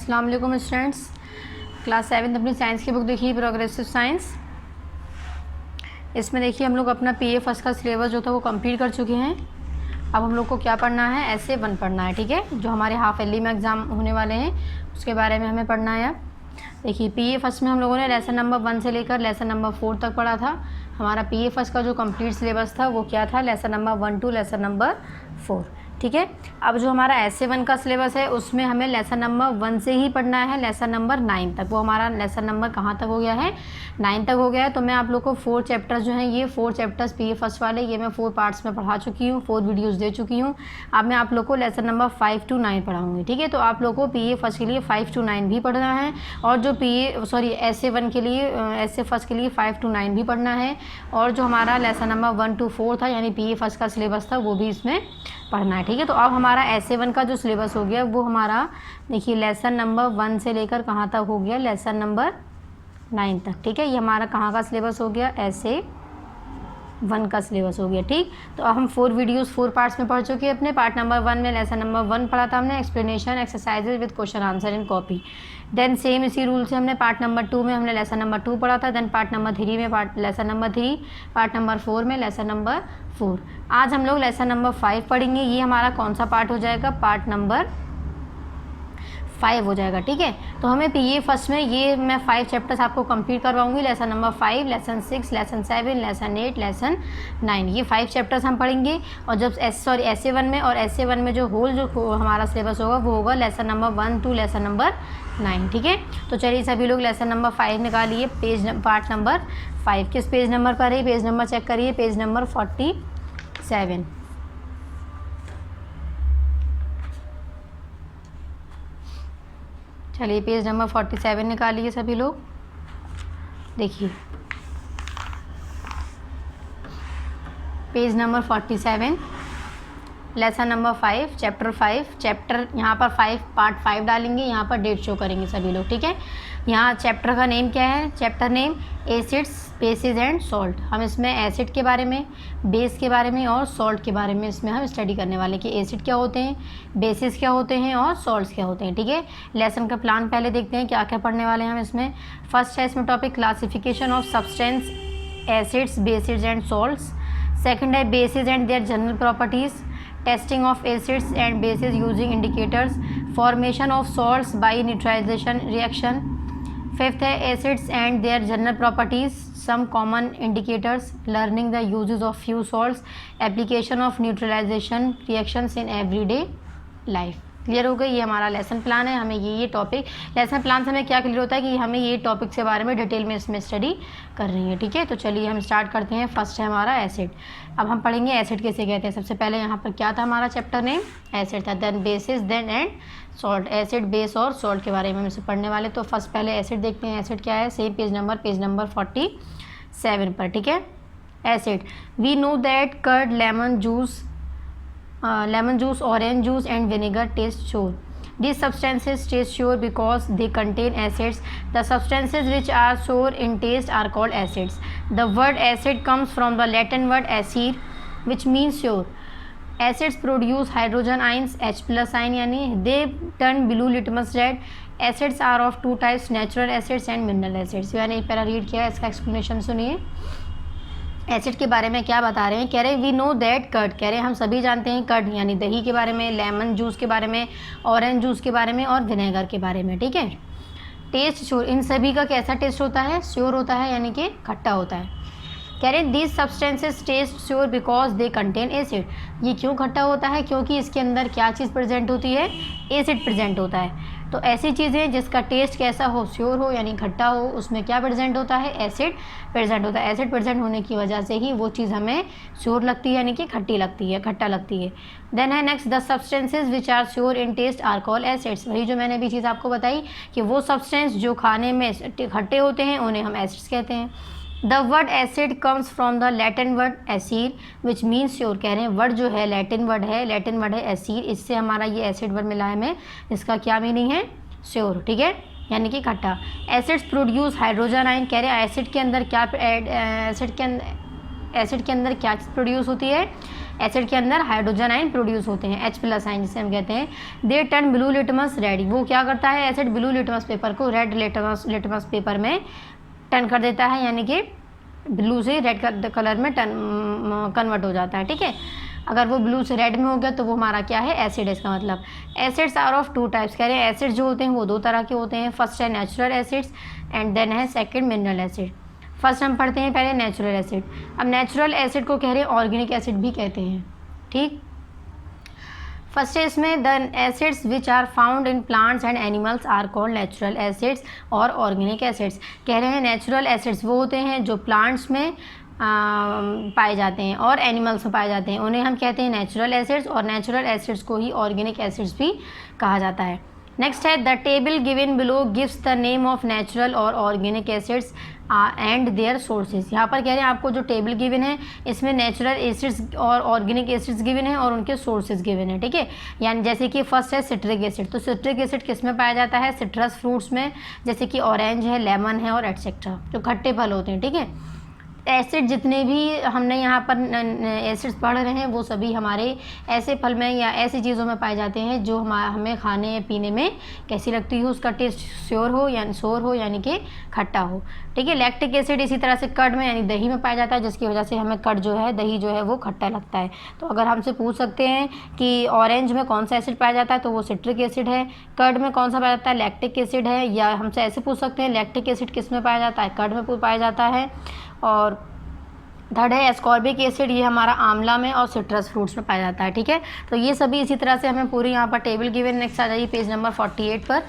अस्सलाम वालेकुम students. Class 7 अपनी साइंस की बुक देखिए, प्रोग्रेसिव साइंस। इसमें देखिए हम लोग अपना पीए फर्स्ट का सिलेबस जो था वो कंप्लीट कर चुके हैं। अब हम लोग को क्या पढ़ना है, ऐसे 1 पढ़ना है, ठीक है। जो हमारे हाफ ईयरली में एग्ज़ाम होने वाले हैं उसके बारे में हमें पढ़ना है। अब देखिए पीए फर्स्ट में हम लोगों ने लेसन नंबर 1 से लेकर लेसन नंबर 4 तक पढ़ा था। हमारा पीए फर्स्ट का जो कंप्लीट सिलेबस था वो क्या था, lesson number 1 to lesson number 4, ठीक है। अब जो हमारा ऐसे 1 का सिलेबस है उसमें हमें लेसन नंबर 1 से ही पढ़ना है लेसन नंबर 9 तक। वो हमारा लेसन नंबर कहाँ तक हो गया है, 9 तक हो गया है। तो मैं आप लोग को 4 चैप्टर्स जो हैं, ये 4 चैप्टर्स पीए फर्स्ट वाले, ये मैं 4 पार्ट्स में पढ़ा चुकी हूँ, 4 वीडियोस दे चुकी हूँ। अब मैं आप लोग को लेसन नंबर 5 to 9 पढ़ाऊँगी, ठीक है। तो आप लोग को पीए फर्स्ट के लिए 5 to 9 भी पढ़ना है, और जो ऐसे 1 के लिए, ऐसे फर्स्ट के लिए 5 to 9 भी पढ़ना है। और जो हमारा लेसन नंबर 1 to 4 था, यानी पीए फर्स्ट का सिलेबस था, वो भी इसमें पढ़ना है, ठीक है। तो अब हमारा ऐसे 1 का जो सिलेबस हो गया वो हमारा देखिए लेसन नंबर 1 से लेकर कहाँ तक हो गया, लेसन नंबर 9 तक, ठीक है। ये हमारा कहाँ का सिलेबस हो गया, ऐसे 1 का सिलेबस हो गया, ठीक। तो अब हम 4 वीडियोस 4 पार्ट्स में पढ़ चुके हैं। अपने पार्ट नंबर 1 में लेसन नंबर 1 पढ़ा था हमने, explanation exercises with question answer in copy. Then same इसी रूल से हमने पार्ट नंबर 2 में हमने लेसन नंबर 2 पढ़ा था। देन पार्ट नंबर 3 में लेसन नंबर 3, पार्ट नंबर 4 में लेसन नंबर 4। आज हम लोग लेसन नंबर 5 पढ़ेंगे। ये हमारा कौन सा पार्ट हो जाएगा, पार्ट नंबर 5 हो जाएगा, ठीक है। तो हमें पीए फर्स्ट में ये मैं 5 चैप्टर्स आपको कंप्लीट करवाऊंगी। Lesson number 5, lesson 6, lesson 7, lesson 8, lesson 9, ये 5 चैप्टर्स हम पढ़ेंगे। और जब ऐसे 1 में और ऐसे 1 में जो हमारा सिलेबस होगा वो होगा lesson number 1 to lesson number 9, ठीक है। तो चलिए सभी लोग लेसन नंबर 5 निकालिए, पार्ट नंबर 5 किस पेज नंबर पर है, पेज नंबर चेक करिए, पेज नंबर 47। चलिए पेज नंबर 47 निकालिए सभी लोग। देखिए page number 47, lesson number 5, chapter 5, chapter यहाँ पर 5 पार्ट 5 डालेंगे, यहाँ पर डेट शो करेंगे सभी लोग, ठीक है। यहाँ चैप्टर का नेम क्या है, chapter name acids bases and salt. हम इसमें एसिड के बारे में, बेस के बारे में और सॉल्ट के बारे में इसमें हम स्टडी करने वाले हैं कि एसिड क्या होते हैं, बेसिस क्या होते हैं और सॉल्ट्स क्या होते हैं, ठीक है। लेसन का प्लान पहले देखते हैं क्या क्या पढ़ने वाले हैं हम इसमें। फर्स्ट है इसमें topic classification of substance acids bases and salts. Second है bases and their general properties, testing of acids and bases using indicators, formation of salts by neutralization reaction. Fifth है acids and their general properties, some common indicators, learning the uses of few salts, application of neutralization reactions in everyday life. Clear हो गई, ये हमारा lesson plan है। हमें ये topic, lesson plan से हमें क्या क्लियर होता है कि हमें ये टॉपिक के बारे में डिटेल में इसमें स्टडी कर रही है, ठीक है। तो चलिए हम स्टार्ट करते हैं। फर्स्ट है हमारा एसिड। अब हम पढ़ेंगे एसिड कैसे कहते हैं। सबसे पहले यहाँ पर क्या था, हमारा चैप्टर नेम एसिड था, then bases, then and salt. Acid, base और सॉल्ट के बारे में हम इसे पढ़ने वाले। तो फर्स्ट पहले एसिड देखते हैं, एसिड क्या है, सेम पेज नंबर 47 पर, ठीक है। Acid, we know that curd, lemon juice, orange juice and vinegar taste sour. These substances taste sour because they contain acids. The substances which are sour in taste are called acids. The word acid comes from the Latin word acere, which means sour. Acids produce hydrogen ions, H+ ion, यानी they turn blue litmus red. Acids are of 2 types, natural acids and mineral acids. मैंने पहला read किया है, इसका explanation सुनिए। Acid के बारे में क्या बता रहे हैं, कह रहे हैं वी नो दैट कर्ड, कह रहे हैं हम सभी जानते हैं कर्ड यानी दही के बारे में, लेमन जूस के बारे में, ऑरेंज जूस के बारे में और विनेगर के बारे में, ठीक है। टेस्ट श्योर, इन सभी का कैसा टेस्ट होता है, श्योर होता है, यानी कि खट्टा होता है। कह रहे हैं these substances taste sour because they contain acid. ये क्यों खट्टा होता है, क्योंकि इसके अंदर क्या चीज़ प्रेजेंट होती है, एसिड प्रेजेंट होता है। तो ऐसी चीज़ें जिसका टेस्ट कैसा हो, श्योर हो यानी खट्टा हो, उसमें क्या प्रेजेंट होता है, एसिड प्रेजेंट होता है। एसिड प्रेजेंट होने की वजह से ही वो चीज़ हमें श्योर लगती है, यानी कि खट्टी लगती है, खट्टा लगती है। देन है next, the substances which are sure in taste are called acids. वही जो मैंने भी चीज़ आपको बताई कि वो सब्सटेंस जो खाने में खट्टे होते हैं उन्हें हम एसिड्स कहते हैं। The word acid comes from the Latin word acere which means sour. कह रहे हैं वर्ड जो है लैटिन वर्ड है एसीर, इससे हमारा ये एसिड वर्ड मिला है हमें, इसका क्या मीनिंग है, श्योर, ठीक है, यानी कि खट्टा। एसिड्स प्रोड्यूस हाइड्रोजन आयन, कह रहे हैं एसिड के अंदर क्या चीज़ प्रोड्यूस होती है, एसिड के अंदर हाइड्रोजन आयन प्रोड्यूस होते हैं, H+ आयन जिसे हम कहते हैं। They turn blue litmus red, वो क्या करता है एसिड ब्लू लिटमस पेपर को रेड लिटमस पेपर में टर्न कर देता है, यानी कि ब्लू से रेड कलर में कन्वर्ट हो जाता है, ठीक है। अगर वो ब्लू से रेड में हो गया तो वो हमारा क्या है एसिड है, इसका मतलब। एसिड्स आर ऑफ 2 टाइप्स, कह रहे हैं एसिड्स जो होते हैं वो 2 तरह के होते हैं। फर्स्ट है नेचुरल एसिड्स एंड देन है सेकंड मिनरल एसिड। फर्स्ट हम पढ़ते हैं पहले नेचुरल एसिड। अब नेचुरल एसिड को कह रहे हैं ऑर्गेनिक एसिड भी कहते हैं, ठीक। फर्स्ट है इसमें the acids which are found in plants and animals are called natural acids और ऑर्गेनिक एसिड्स। कह रहे हैं नेचुरल एसिड्स वो होते हैं जो प्लांट्स में पाए जाते हैं और एनिमल्स में पाए जाते हैं, उन्हें हम कहते हैं नेचुरल एसिड्स, और नेचुरल एसिड्स को ही ऑर्गेनिक एसिड्स भी कहा जाता है। नेक्स्ट है the table given below gives the name of natural और organic acids and their sources. यहाँ पर कह रहे हैं आपको जो टेबल गिवन है इसमें नेचुरल एसिड्स और ऑर्गेनिक एसिड्स गिवन है और उनके सोर्सेज गिवन है, ठीक है। यानी जैसे कि फर्स्ट है सिट्रिक एसिड, तो सिट्रिक एसिड किस में पाया जाता है सिट्रस फ्रूट्स में, जैसे कि ऑरेंज है, लेमन है और एटसेट्रा, जो खट्टे फल होते हैं, ठीक है। एसिड जितने भी हमने यहाँ पर एसिड्स पढ़ रहे हैं वो सभी हमारे ऐसे फल में या ऐसी चीज़ों में पाए जाते हैं जो हमें खाने या पीने में कैसी लगती हो, उसका टेस्ट सोर हो यानी कि खट्टा हो, ठीक है। लैक्टिक एसिड इसी तरह से कर्ड में यानी दही में पाया जाता है, जिसकी वजह से हमें कर्ड जो है दही जो है वो खट्टा लगता है। तो अगर हमसे पूछ सकते हैं कि ऑरेंज में कौन सा एसिड पाया जाता है तो वो सिट्रिक एसिड है, कर्ड में कौन सा पाया जाता है लैक्टिक एसिड है, या हमसे ऐसे पूछ सकते हैं लैक्टिक एसिड किस में पाया जाता है कर्ड में पाया जाता है। और थर्ड है एस्कॉर्बिक एसिड, ये हमारा आंवला में और सिट्रस फ्रूट्स में पाया जाता है, ठीक है। तो ये सभी इसी तरह से हमें पूरी यहाँ पर टेबल गिवन। नेक्स्ट आ जाइए पेज नंबर 48 पर।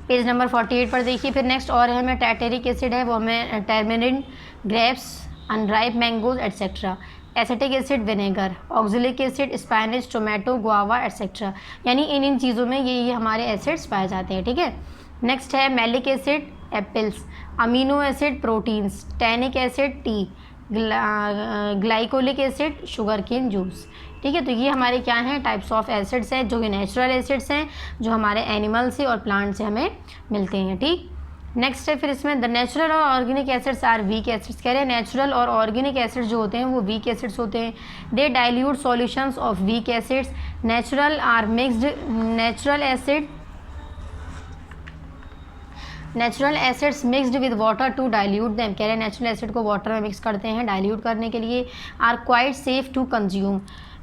पेज नंबर 48 पर देखिए फिर नेक्स्ट और है हमें टार्टेरिक एसिड है, वो हमें tamarind, grapes, unripe mangoes etcetera. Acetic acid vinegar, oxalic acid spinach, tomato, guava etcetera, यानी इन चीज़ों में ये हमारे एसिड्स पाए जाते हैं, ठीक है। नेक्स्ट है malic acid apples, amino acid proteins, tannic acid tea, glycolic acid sugar cane juice, ठीक है। तो ये हमारे क्या हैं टाइप्स ऑफ एसिड्स हैं जो कि नेचुरल एसिड्स हैं जो हमारे एनिमल से और प्लांट से हमें मिलते हैं, ठीक। नेक्स्ट है फिर इसमें द नेचुरल और organic acids are weak acids. कह रहे हैं नेचुरल और ऑर्गेनिक एसिड्स जो होते हैं वो वीक एसिड्स होते हैं। They dilute solutions of weak acids. Natural are mixed natural acids mixed with water to dilute them. कह रहे हैं नेचुरल एसिड को वाटर में मिक्स करते हैं डाइल्यूट करने के लिए। Are quite safe to consume.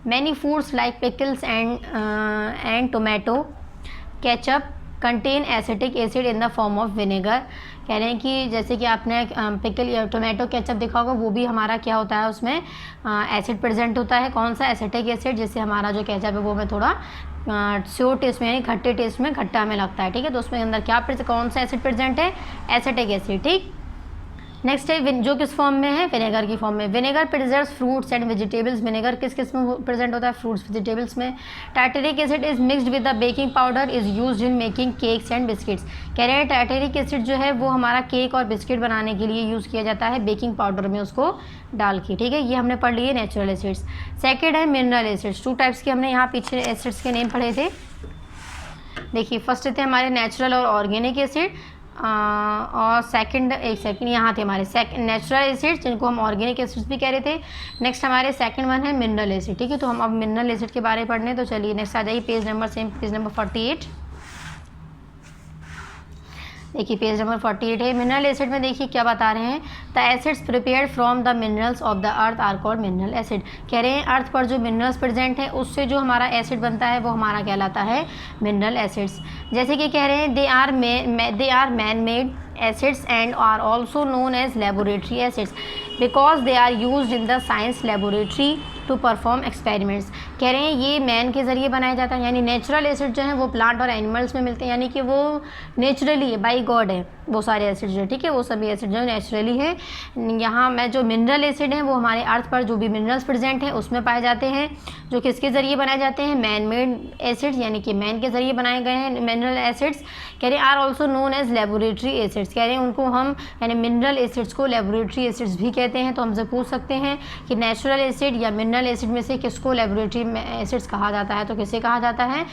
Many foods like pickles and tomato ketchup contain acetic acid in the form of vinegar. कह रहे हैं कि जैसे कि आपने पिकल या टोमेटो केचप देखा होगा वो भी हमारा क्या होता है उसमें एसिड प्रेजेंट होता है। कौन सा एसिटिक एसिड, जिससे हमारा जो केचप है वो हमें थोड़ा स्योर टेस्ट में यानी खट्टे टेस्ट में खट्टा हमें लगता है, ठीक है। तो उसमें अंदर क्या कौन सा एसिड प्रेजेंट है एसिटिक एसिड, ठीक। नेक्स्ट है जो किस फॉर्म में है विनेगर की फॉर्म में। Vinegar preserves fruits and vegetables. Vinegar किस में प्रेजेंट होता है फ्रूट्स वेजिटेबल्स में। Tartaric acid is mixed with the baking powder is used in making cakes and biscuits. कह रहे हैं टार्टेरिक एसिड जो है वो हमारा केक और बिस्किट बनाने के लिए यूज़ किया जाता है बेकिंग पाउडर में उसको डाल के, ठीक है। ये हमने पढ़ लिए नेचुरल एसिड्स। सेकेंड है मिनरल एसिड्स। 2 टाइप्स के हमने यहाँ पीछे एसिड्स के नेम पढ़े थे। देखिए फर्स्ट थे हमारे नेचुरल और ऑर्गेनिक एसिड और सेकंड यहाँ थे हमारे नेचुरल एसिड्स जिनको हम ऑर्गेनिक एसिड्स भी कह रहे थे। नेक्स्ट हमारे सेकंड वन है मिनरल एसिड, ठीक है। तो हम अब मिनरल एसिड के बारे में पढ़ने, तो चलिए नेक्स्ट आ जाइए पेज नंबर 48। देखिए पेज नंबर 48 है। मिनरल एसिड में देखिए क्या बता रहे हैं। The acids prepared from the minerals of the earth are called mineral acid. कह रहे हैं अर्थ पर जो मिनरल्स प्रेजेंट है उससे जो हमारा एसिड बनता है वो हमारा कहलाता है मिनरल एसिड्स। जैसे कि कह रहे हैं they are man made acids and are also known as laboratory acids because they are used in the science laboratory to perform experiments। कह रहे हैं ये मैन के ज़रिए बनाया जाता है, यानी नेचुरल एसिड जो है वो प्लांट और एनिमल्स में मिलते हैं, यानी कि वो नेचुरली है बाई गॉड है वो सारे एसिड जो है, ठीक है। वो सभी एसिड जो है नेचुरली है। यहाँ में जो मिनरल एसिड हैं वो हमारे अर्थ पर जो भी मिनरल्स प्रेजेंट हैं उसमें पाए जाते हैं, जो किसके ज़रिए बनाए जाते हैं मैन मेड एसिड्स, यानी कि मैन के ज़रिए बनाए गए हैं मिनरल एसिड्स। कह रहे हैं are also known as laboratory acids. कह रहे हैं उनको हम यानी मिनरल एसिड्स को लेबोरेटरी एसिड्स भी कहते हैं। तो हमसे पूछ सकते हैं कि नेचुरल एसिड या मिनरल एसिड में से किसको लेबोरेटरी एसिड्स कहा जाता है, तो किसे कहा जाता है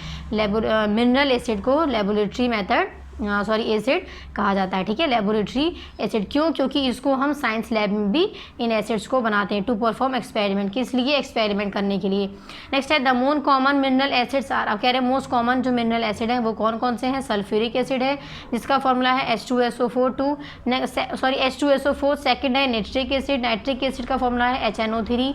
मिनरल एसिड को लेबोरेटरी मेथड सॉरी एसिड कहा जाता है, ठीक है, लेबोरेटरी एसिड। क्यों? क्योंकि इसको हम साइंस लैब में भी इन एसिड्स को बनाते हैं टू परफॉर्म एक्सपेरिमेंट, किस लिए? एक्सपेरिमेंट करने के लिए। नेक्स्ट है the most common mineral acids are, अब कह रहे हैं मोस्ट कॉमन जो मिनरल एसिड है वो कौन कौन से हैं? सल्फ्यूरिक एसिड है जिसका फॉर्मूला है H2SO4 H2SO4। सेकंड है नाइट्रिक एसिड, नाइट्रिक एसिड का फॉर्मूला है HNO3।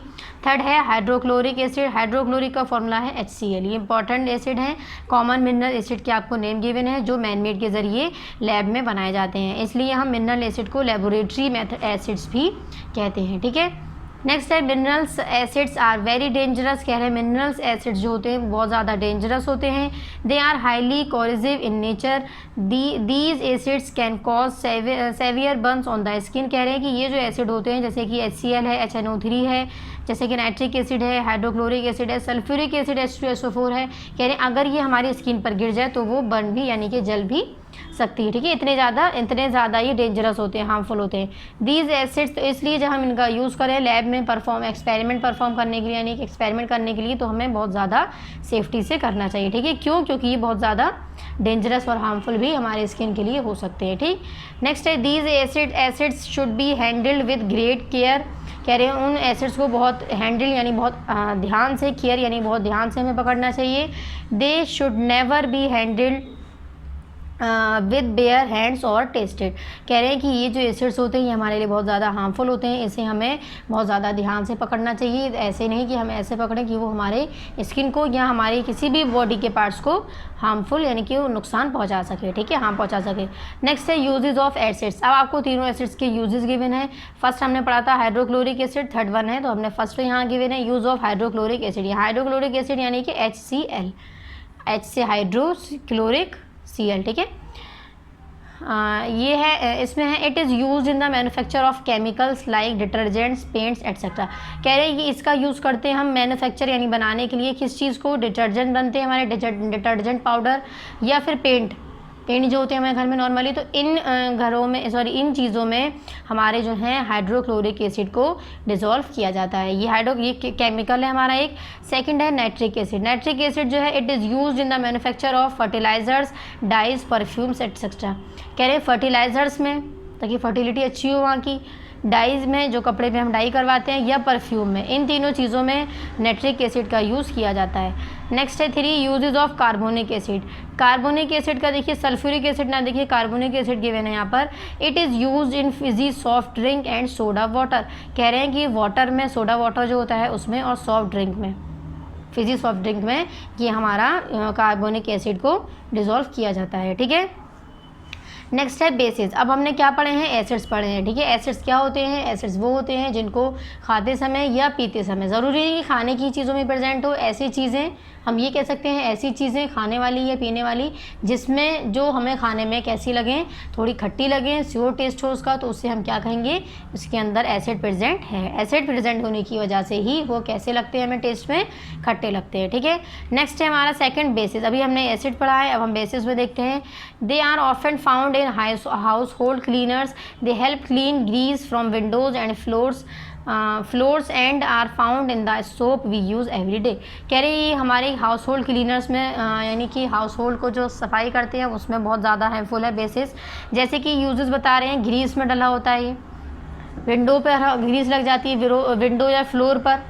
थर्ड है हाइड्रोक्लोरिक एसिड, हाइड्रोक्लोरिक का फॉर्मूला है HCl। ये इंपॉर्टेंट एसिड हैं, कॉमन मिनरल एसिड के आपको नेम गिवन है जो मैनमेड के जरिए लैब में बनाए जाते हैं, इसलिए हम मिनरल एसिड को लेबोरेटरी मेथड एसिड्स भी कहते हैं, ठीक है। नेक्स्ट है minerals acids are very dangerous, कह रहे हैं मिनरल्स एसिड्स जो होते हैं बहुत ज़्यादा डेंजरस होते हैं। They are highly corrosive in nature, these acids can cause severe burns on the skin. कह रहे हैं कि ये जो एसिड होते हैं जैसे कि HCl है, HNO3 है, जैसे कि नाइट्रिक एसिड है, हाइड्रोक्लोरिक एसिड है, सल्फ्यूरिक एसिड H2SO4 है, कह रहे हैं अगर ये हमारी स्किन पर गिर जाए तो वो बर्न भी यानी कि जल भी सकती है, ठीक है। इतने ज़्यादा ये डेंजरस होते हैं, हार्मफुल होते हैं दीज एसिड्स। तो इसलिए जब हम इनका यूज़ करें लैब में एक्सपेरिमेंट परफॉर्म करने के लिए, यानी कि एक्सपेरिमेंट करने के लिए, तो हमें बहुत ज़्यादा सेफ्टी से करना चाहिए, ठीक है। क्यों? क्योंकि ये बहुत ज़्यादा डेंजरस और हार्मफुल भी हमारे स्किन के लिए हो सकते हैं, ठीक। नेक्स्ट है these acids should be handled with great care, कह रहे हैं उन एसिड्स को बहुत हैंडल यानी बहुत ध्यान से, केयर यानी बहुत ध्यान से हमें पकड़ना चाहिए। They should never be handled with bare hands or tasted, कह रहे हैं कि ये जो एसिड्स होते हैं ये हमारे लिए बहुत ज़्यादा हार्मफुल होते हैं, इसे हमें बहुत ज़्यादा ध्यान से पकड़ना चाहिए। ऐसे नहीं कि हम ऐसे पकड़ें कि वो हमारे स्किन को या हमारे किसी भी बॉडी के पार्ट्स को हार्मफुल यानी कि वो नुकसान पहुंचा सके, ठीक है, हार्म पहुंचा सके। नेक्स्ट है यूजेज ऑफ एसिड्स, अब आपको तीनों एसिड्स के यूजेज गिवन है। फर्स्ट हमने पढ़ा था हाइड्रोक्लोरिक एसिड, थर्ड वन है तो हमने फर्स्ट यहाँ गिवन है यूज़ ऑफ हाइड्रोक्लोरिक एसिड। ये हाइड्रोक्लोरिक एसिड यानी कि HCl, H से हाइड्रोक्लोरिक Cl, ठीक है। ये है, इसमें है it is use in the manufacture of chemicals like detergents, paints etcetera, कह रहे हैं कि इसका यूज़ करते हैं हम मैन्युफैक्चर यानी बनाने के लिए, किस चीज़ को? डिटर्जेंट बनते हैं हमारे डिटर्जेंट पाउडर या फिर पेंट जो होते हैं हमारे घर में नॉर्मली। तो इन घरों में इन चीज़ों में हमारे जो हैं हाइड्रोक्लोरिक एसिड को डिज़ोल्व किया जाता है। ये केमिकल है हमारा एक। सेकंड है नाइट्रिक एसिड, नाइट्रिक एसिड जो है it is used in the manufacture of fertilisers, dyes, perfumes etcetera, कह रहे हैं फर्टिलाइजर्स में ताकि फर्टिलिटी अच्छी हो वहाँ की, डाइज में जो कपड़े पे हम डाई करवाते हैं, या परफ्यूम में, इन तीनों चीज़ों में नाइट्रिक एसिड का यूज़ किया जाता है। नेक्स्ट है 3 uses of carbonic acid, carbonic acid का देखिए सल्फ्यूरिक एसिड ना देखिए कार्बोनिक एसिड गिवन है यहाँ पर। It is used in Fiji soft drink and soda water, कह रहे हैं कि वाटर में, सोडा वाटर जो होता है उसमें, और सॉफ्ट ड्रिंक में, फिजी सॉफ्ट ड्रिंक में ये हमारा कार्बोनिक एसिड को डिज़ोल्व किया जाता है, ठीक है। नेक्स्ट है बेसिस, अब हमने क्या पढ़े हैं? एसिड्स पढ़े हैं, ठीक है। एसिड्स क्या होते हैं? एसिड्स वो होते हैं जिनको खाते समय या पीते समय, ज़रूरी नहीं कि खाने की चीज़ों में प्रेजेंट हो, ऐसी चीज़ें हम ये कह सकते हैं, ऐसी चीज़ें खाने वाली या पीने वाली जिसमें जो हमें खाने में कैसी लगें, थोड़ी खट्टी लगें, स्योर टेस्ट हो उसका, तो उससे हम क्या कहेंगे? उसके अंदर एसिड प्रेजेंट है। एसिड प्रेजेंट होने की वजह से ही वो कैसे लगते हैं हमें टेस्ट में? खट्टे लगते हैं, ठीक है। नेक्स्ट है हमारा सेकंड बेसिस, अभी हमने एसिड पढ़ा है, अब हम बेसिस में देखते हैं। They are often found in household cleaners, they help clean grease from windows and floors and are found in the soap we use every day, कह रहे ये हमारे हाउस होल्ड क्लीनर्स में यानी कि हाउस होल्ड को जो सफाई करते हैं उसमें बहुत ज़्यादा हेल्पफुल है बेसिस। जैसे कि यूजेस बता रहे हैं, ग्रीस में डला होता है, ये विंडो पर ग्रीस लग जाती है विंडो या फ्लोर पर,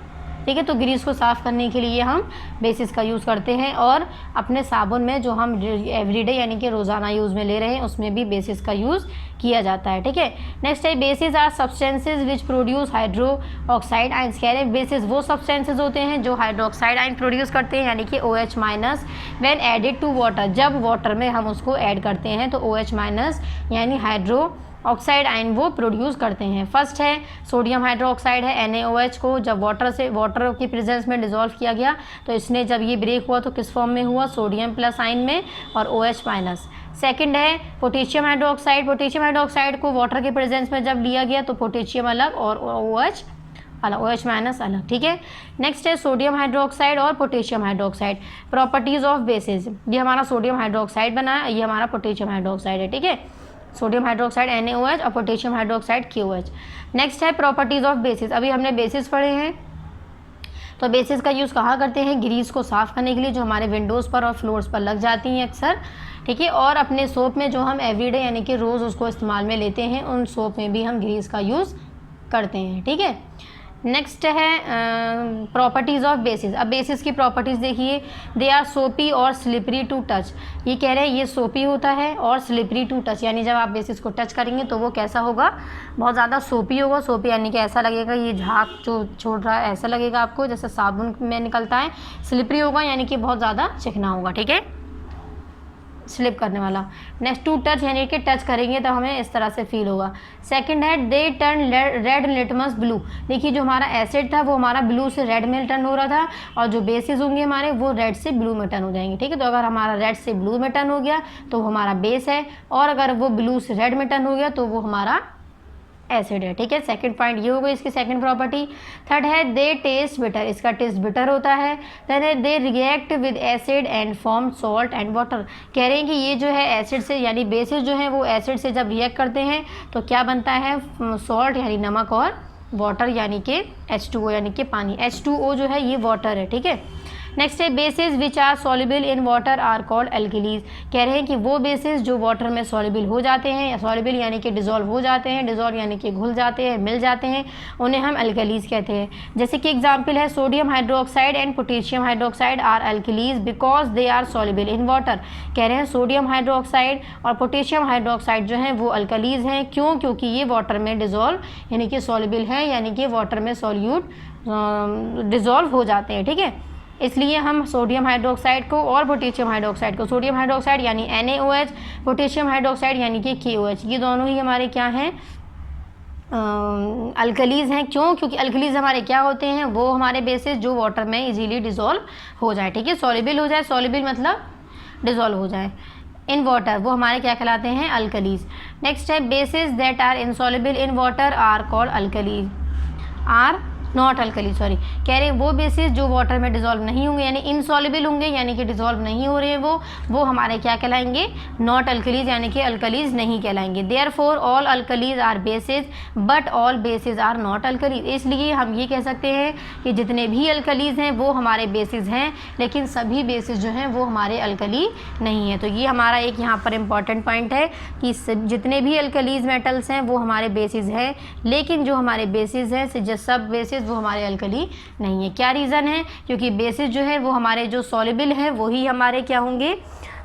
ठीक है, तो ग्रीस को साफ़ करने के लिए हम बेसिस का यूज़ करते हैं। और अपने साबुन में जो हम एवरीडे यानी कि रोज़ाना यूज़ में ले रहे हैं उसमें भी बेसिस का यूज़ किया जाता है, ठीक है। नेक्स्ट है bases are substances which produce hydroxide ions, कह रहे हैं बेसिस वो सब्सटेंसेज होते हैं जो हाइड्रोक्साइड आइन प्रोड्यूस करते हैं यानी कि OH minus when added to water, जब वाटर में हम उसको ऐड करते हैं तो OH माइनस यानी हाइड्रो ऑक्साइड आयन वो प्रोड्यूस करते हैं। फर्स्ट है सोडियम हाइड्रोक्साइड है NaOH को जब वाटर की प्रेजेंस में डिज़ोल्व किया गया तो इसने जब ये ब्रेक हुआ तो किस फॉर्म में हुआ? सोडियम प्लस आयन में और OH माइनस। सेकंड है पोटेशियम हाइड्रोक्साइड को वाटर के प्रेजेंस में जब लिया गया तो पोटेशियम अलग और OH अलग, OH माइनस अलग, ठीक है। नेक्स्ट है सोडियम हाइड्रोक्साइड और potassium hydroxide. Properties of basis, ये हमारा सोडियम हाइड्रोक्साइड बना है, ये हमारा पोटेशियम हाइड्रोक्साइड है, ठीक है। सोडियम हाइड्रोक्साइड NaOH और पोटेशियम हाइड्रोक्साइड KOH। नेक्स्ट है प्रॉपर्टीज़ ऑफ बेसिस, अभी हमने बेसिस पढ़े हैं तो बेसिस का यूज़ कहाँ करते हैं? ग्रीस को साफ़ करने के लिए जो हमारे विंडोज़ पर और फ्लोर्स पर लग जाती हैं अक्सर, ठीक है। और अपने सोप में जो हम एवरीडे यानी कि रोज़ उसको इस्तेमाल में लेते हैं, उन सोप में भी हम ग्रीस का यूज़ करते हैं, ठीक है। नेक्स्ट है प्रॉपर्टीज़ ऑफ बेसिस। अब बेसिस की प्रॉपर्टीज़ देखिए, दे आर सोपी और स्लिपरी टू टच। ये कह रहे हैं ये सोपी होता है और स्लिपरी टू टच, यानी जब आप बेसिस को टच करेंगे तो वो कैसा होगा, बहुत ज़्यादा सोपी होगा। सोपी यानी कि ऐसा लगेगा, ये झाग जो छोड़ रहा है ऐसा लगेगा आपको जैसे साबुन में निकलता है। स्लिपरी होगा यानी कि बहुत ज़्यादा चिकना होगा, ठीक है, स्लिप करने वाला। नेक्स्ट टू टच यानी कि टच करेंगे तो हमें इस तरह से फील होगा। सेकंड है they turn red litmus blue. देखिए जो हमारा एसिड था वो हमारा ब्लू से रेड में टर्न हो रहा था, और जो बेसिस होंगे हमारे वो रेड से ब्लू में टर्न हो जाएंगे, ठीक है। तो अगर हमारा रेड से ब्लू में टर्न हो गया तो वो हमारा बेस है, और अगर वो ब्लू से रेड में टर्न हो गया तो वो हमारा एसिड है, ठीक है। सेकंड पॉइंट ये हो गई इसकी सेकंड प्रॉपर्टी। थर्ड है दे टेस्ट बिटर, इसका टेस्ट बिटर होता है। देन है they react with acid and form salt and water. कह रहे हैं कि ये जो है एसिड से यानी बेसिस जो है वो एसिड से जब रिएक्ट करते हैं तो क्या बनता है, सॉल्ट यानी नमक, और वाटर यानी कि H2O यानी कि पानी। H2O जो है ये वाटर है, ठीक है। नेक्स्ट है bases which are soluble in water are called alkalis. कह रहे हैं कि वो बेसिस जो वाटर में सॉल्युबल हो जाते हैं, सॉल्युबल यानी कि डिजॉल्व हो जाते हैं, डिजॉल्व यानी कि घुल जाते हैं, मिल जाते हैं, उन्हें हम एल्कलीज कहते हैं। जैसे कि एग्जांपल है sodium hydroxide and potassium hydroxide are alkalis because they are soluble in water. कह रहे हैं सोडियम हाइड्रोक्साइड और पोटेशियम हाइड्रोक्साइड जो हैं वो अल्कलीज हैं, क्यों, क्योंकि ये वाटर में डिजॉल्व यानी कि सॉल्युबल हैं, यानी कि वाटर में सॉल्यूट डिजॉल्व हो जाते हैं, ठीक है। इसलिए हम सोडियम हाइड्रोक्साइड को और पोटेशियम हाइड्रोक्साइड को, सोडियम हाइड्रोक्साइड यानी NaOH, पोटेशियम हाइड्रोक्साइड यानी कि KOH, ये दोनों ही हमारे क्या हैं, अल्कलीज हैं। क्यों, क्योंकि अल्कलीज हमारे क्या होते हैं, वो हमारे बेसिस जो वाटर में इजीली डिजॉल्व हो जाए, ठीक है, सॉल्युबल हो जाए, सॉल्युबल मतलब डिजॉल्व हो जाए इन वाटर, वो हमारे क्या कहलाते हैं, अल्कलीज। नेक्स्ट है bases that are insoluble in water are called alkalis, are not alkali, sorry, कह रहे हैं वो बेसिस जो वाटर में डिजॉल्व नहीं होंगे यानी इनसॉल्युबल होंगे, यानी कि डिजॉल्व नहीं हो रहे हैं वो हमारे क्या कहलाएंगे, नॉट अल्कलीज, यानी कि अल्कलीज नहीं कहलाएंगे। Therefore all alkalis are bases but all bases are not alkalis. इसलिए हम ये कह सकते हैं कि जितने भी अल्कलीज हैं वो हमारे बेसिस हैं, लेकिन सभी बेसिस जो हैं वो हमारे अल्कली नहीं है। तो ये हमारा एक यहाँ पर इम्पॉर्टेंट पॉइंट है कि जितने भी अल्कलीज मेटल्स हैं वो हमारे बेसिस हैं, लेकिन जो हमारे बेसिस हैं सब बेसिस वो हमारे अल्कली नहीं है। क्या रीज़न है, क्योंकि बेसिस जो है वो हमारे जो सॉल्युबल हैं वही हमारे क्या होंगे,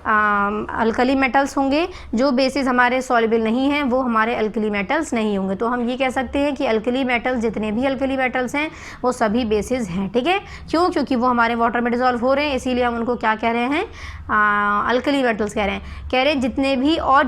अल्कली मेटल्स होंगे, जो बेसिस हमारे सॉल्युबल नहीं हैं वो हमारे अल्कली मेटल्स नहीं होंगे। तो हम ये कह सकते हैं कि अल्कली मेटल्स, जितने भी अल्कली मेटल्स हैं वो सभी बेसिस हैं, ठीक है। क्यों, क्योंकि वो हमारे वाटर में डिजॉल्व हो रहे हैं, इसीलिए हम उनको क्या कह रहे हैं, अल्कली मेटल्स कह रहे हैं। कह रहे हैं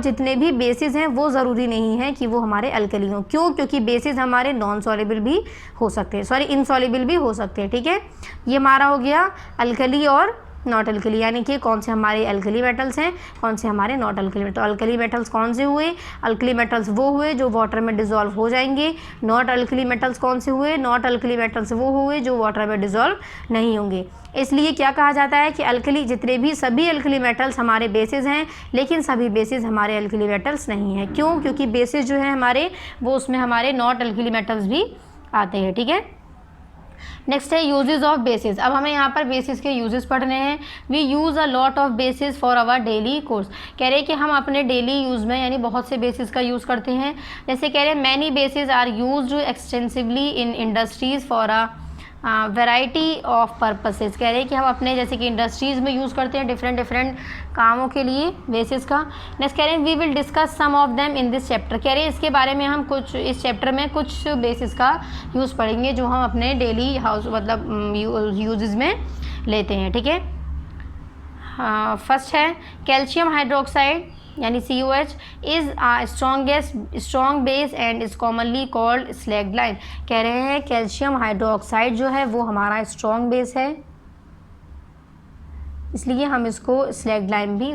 जितने भी बेसिस हैं वो ज़रूरी नहीं है कि वो हमारे अल्कली हों। क्यों, क्योंकि बेसिस हमारे नॉन सॉल्युबल भी हो सकते हैं, सॉरी इनसॉल्युबल भी हो सकते हैं, ठीक है। ये हमारा हो गया अल्कली और नॉट अल्कली, यानी कि कौन से हमारे अल्कली मेटल्स हैं, कौन से हमारे नॉट अल्कली मेटल्स। तो अल्कली मेटल्स कौन से हुए, अल्कली मेटल्स वो हुए जो वाटर में डिजॉल्व हो जाएंगे। नॉट अल्कली मेटल्स कौन से हुए, नॉट अल्कली मेटल्स वो हुए जो वाटर में डिजॉल्व नहीं होंगे। इसलिए क्या कहा जाता है कि अल्कली, जितने भी सभी अल्कली मेटल्स हमारे बेसिस हैं, लेकिन सभी बेसिस हमारे अल्कली मेटल्स नहीं हैं। क्यों, क्योंकि बेसिस जो है हमारे वो उसमें हमारे नॉट अल्कली मेटल्स भी आते हैं, ठीक है। नेक्स्ट है यूजेस ऑफ बेसिस। अब हमें यहाँ पर बेसिस के यूजेस पढ़ने हैं। We use a lot of bases for our daily course. कह रहे हैं कि हम अपने डेली यूज़ में यानी बहुत से बेसिस का यूज़ करते हैं। जैसे कह रहे हैं many bases are used extensively in industries for a variety of purposes. कह रहे हैं कि हम अपने जैसे कि इंडस्ट्रीज़ में यूज़ करते हैं डिफरेंट कामों के लिए बेसिस का। नेक्स्ट कह रहे हैं we will discuss some of them in this chapter. कह रहे हैं इसके बारे में हम कुछ इस चैप्टर में कुछ बेसिस का यूज़ पढ़ेंगे जो हम अपने डेली हाउस मतलब यूजेस में लेते हैं, ठीक है। फर्स्ट है कैल्शियम हाइड्रोक्साइड यानी COH is strong base and is commonly called slagged lime. कह रहे हैं कैल्शियम हाइड्रोक्साइड जो है वो हमारा स्ट्रॉन्ग बेस है, इसलिए हम इसको स्लैग्ड लाइम भी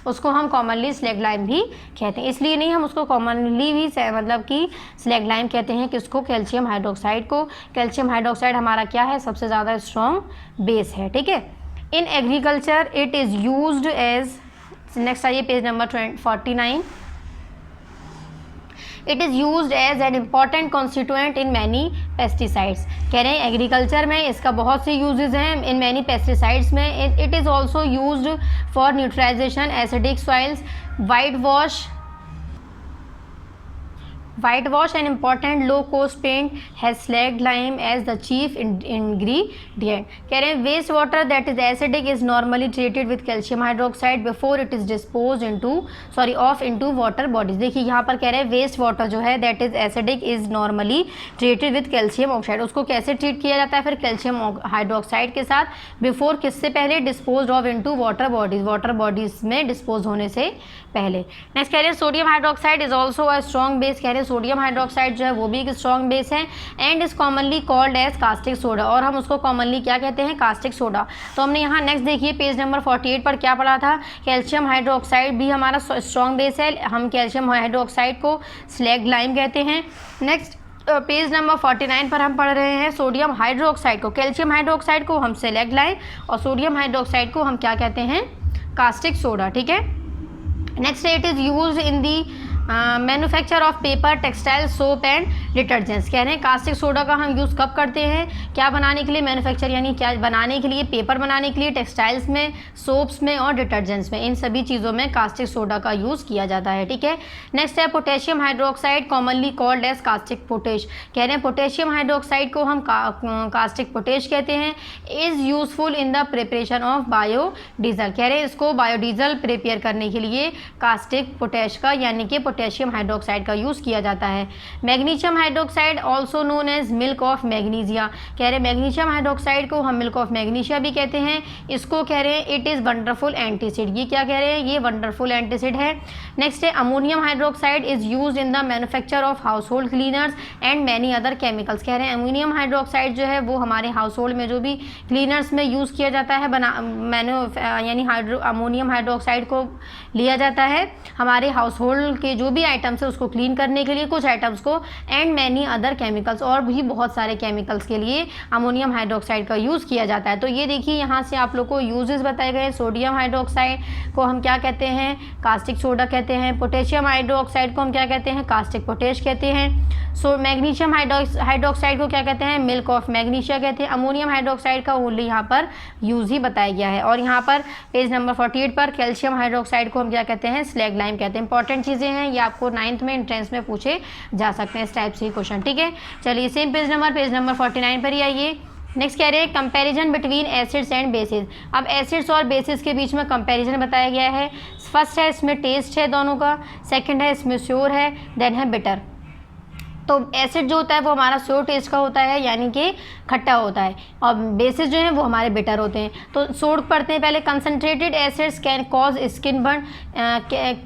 उसको हम कॉमनली स्लैग्ड लाइम भी कहते हैं। इसलिए नहीं, हम उसको कॉमनली भी मतलब कि स्लैग्ड लाइम कहते हैं किसको, कैल्शियम हाइड्रोक्साइड को। कैल्शियम हाइड्रोक्साइड हमारा क्या है, सबसे ज़्यादा स्ट्रॉन्ग बेस है, ठीक है। In agriculture it is used as, next आइए page number 49। It is used as an important constituent in many pesticides. कह रहे हैं एग्रीकल्चर में इसका बहुत से यूजेज हैं इन मैनी पेस्टिसाइड्स में। It is also used for neutralisation acidic soils, whitewash an important low cost paint has slag lime as the chief ingredient। कह रहे हैं waste water that is acidic is normally treated with calcium hydroxide before it is dispose into water bodies. देखिए यहाँ पर कह रहे हैं waste water जो है that is acidic is normally treated with calcium oxide. उसको कैसे ट्रीट किया जाता है फिर कैल्शियम हाइड्रोक्साइड के साथ, बिफोर किससे पहले, dispose of into water bodies में डिस्पोज होने से पहले। नेक्स्ट कह रहे हैं sodium hydroxide is also a strong base. कह रहे हैं सोडियम हाइड्रोक्साइड जो है वो भी एक स्ट्रॉन्ग बेस है and is commonly called as caustic soda, और हम उसको कॉमनली क्या कहते हैं, कास्टिक सोडा। तो हमने यहाँ नेक्स्ट देखिए पेज नंबर 48 पर क्या पढ़ा था, कैल्शियम हाइड्रोक्साइड भी हमारा स्ट्रॉन्ग बेस है, हम कैल्शियम हाइड्रोक्साइड को स्लैग लाइम कहते हैं। नेक्स्ट पेज नंबर 49 पर हम पढ़ रहे हैं सोडियम हाइड्रोक्साइड को, कैल्शियम हाइड्रोक्साइड को हम स्लैग लाइम और सोडियम हाइड्रोक्साइड को हम क्या कहते हैं, कास्टिक सोडा। ठीक है। Next it is use in the manufacture of paper, textile, soap and detergents. कह रहे हैं कास्टिक सोडा का हम यूज़ कब करते हैं, क्या बनाने के लिए, मैन्युफैक्चर यानी क्या बनाने के लिए, पेपर बनाने के लिए, टेक्सटाइल्स में, सोप्स में और डिटर्जेंट्स में, इन सभी चीज़ों में कास्टिक सोडा का यूज़ किया जाता है। ठीक है। नेक्स्ट है potassium hydroxide commonly called as caustic potash. कह रहे हैं पोटेशियम हाइड्रोक्साइड को हम कास्टिक पोटेश कहते हैं। Is useful in the preparation of biodiesel. कह रहे हैं इसको बायोडीजल प्रिपेयर करने के लिए कास्टिक पोटेश का यानी कि पोटेशियम हाइड्रोक्साइड का यूज़ किया जाता है। Magnesium hydroxide also known as milk of magnesia. कह रहे हैं मैग्नीशियम हाइड्रोक्साइड को हम मिल्क ऑफ मैग्नीशिया भी कहते हैं। इसको कह रहे हैं इट इज़ वंडरफुल एंटीसिड। ये क्या कह रहे हैं, ये वंडरफुल एंटीसिड है। नेक्स्ट है ammonium hydroxide is use in the manufacture of house hold cleaners and many other chemicals. कह रहे हैं अमोनियम हाइड्रोक्साइड जो है वो हमारे हाउस होल्ड में जो भी क्लीनर्स में यूज़ किया जाता है यानी अमोनियम हाइड्रोक्साइड को लिया जाता है हमारे हाउस होल्ड के जो भी आइटम्स है उसको क्लीन करने के लिए, कुछ आइटम्स को, एंड मैनी अदर केमिकल्स, और भी बहुत सारे केमिकल्स के लिए अमोनियम हाइड्रोक्साइड का यूज़ किया जाता है। तो ये देखिए यहाँ से आप लोग को यूजेस बताए गए। सोडियम हाइड्रोक्साइड को हम क्या कहते हैं, कास्टिक सोडा कहते हैं। पोटेशियम हाइड्रोक्साइड को हम क्या कहते हैं, कास्टिक पोटेश कहते हैं। सो मैग्नीशियम हाइड्रोक्साइड को क्या कहते हैं, मिल्क ऑफ मैग्नीशिया कहते हैं। अमोनियम हाइड्रोक्साइड का ओनली यहाँ पर यूज़ ही बताया गया है। और यहाँ पर पेज नंबर 48 पर कैल्शियम हाइड्रोक्साइड को हम क्या कहते हैं, स्लैग लाइम कहते हैं। इंपॉर्टेंट चीज़ें हैं, ये आपको 9th में एंट्रेंस में पूछे जा सकते हैं इस टाइप से क्वेश्चन। ठीक है। चलिए सेम पेज नंबर 49 पर ही आइए। नेक्स्ट कह रहे हैं comparison between acids and basis. अब एसिड्स और बेसिस के बीच में कंपैरिजन बताया गया है। फर्स्ट है इसमें टेस्ट है दोनों का, सेकंड है इसमें श्योर है, देन है बिटर। तो एसिड जो होता है वो हमारा श्योर टेस्ट का होता है यानी कि खट्टा होता है, और बेसिस जो है वो हमारे बिटर होते हैं। तो श्योर पढ़ते हैं पहले। Concentrated acids can cause skin burn,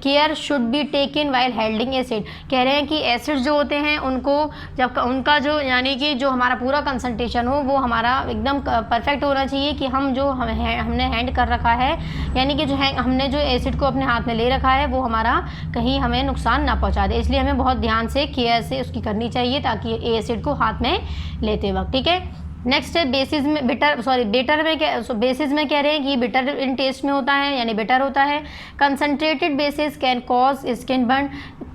care should be taken while handling acid. कह रहे हैं कि एसिड्स जो होते हैं उनको जब उनका जो यानी कि जो हमारा पूरा कंसनट्रेशन हो वो हमारा एकदम परफेक्ट होना चाहिए कि हम जो हमने हैंड कर रखा है यानी कि जो है हमने जो एसिड को अपने हाथ में ले रखा है वो हमारा कहीं हमें नुकसान ना पहुँचा दे। इसलिए हमें बहुत ध्यान से केयर से उसकी करनी चाहिए ताकि एसिड को हाथ में लेते वक्त। ठीक है। नेक्स्ट है बेसिस में बेटर में बेसिस में कह रहे हैं कि बिटर इन टेस्ट में होता है यानी बिटर होता है। Concentrated basis can cause skin burn,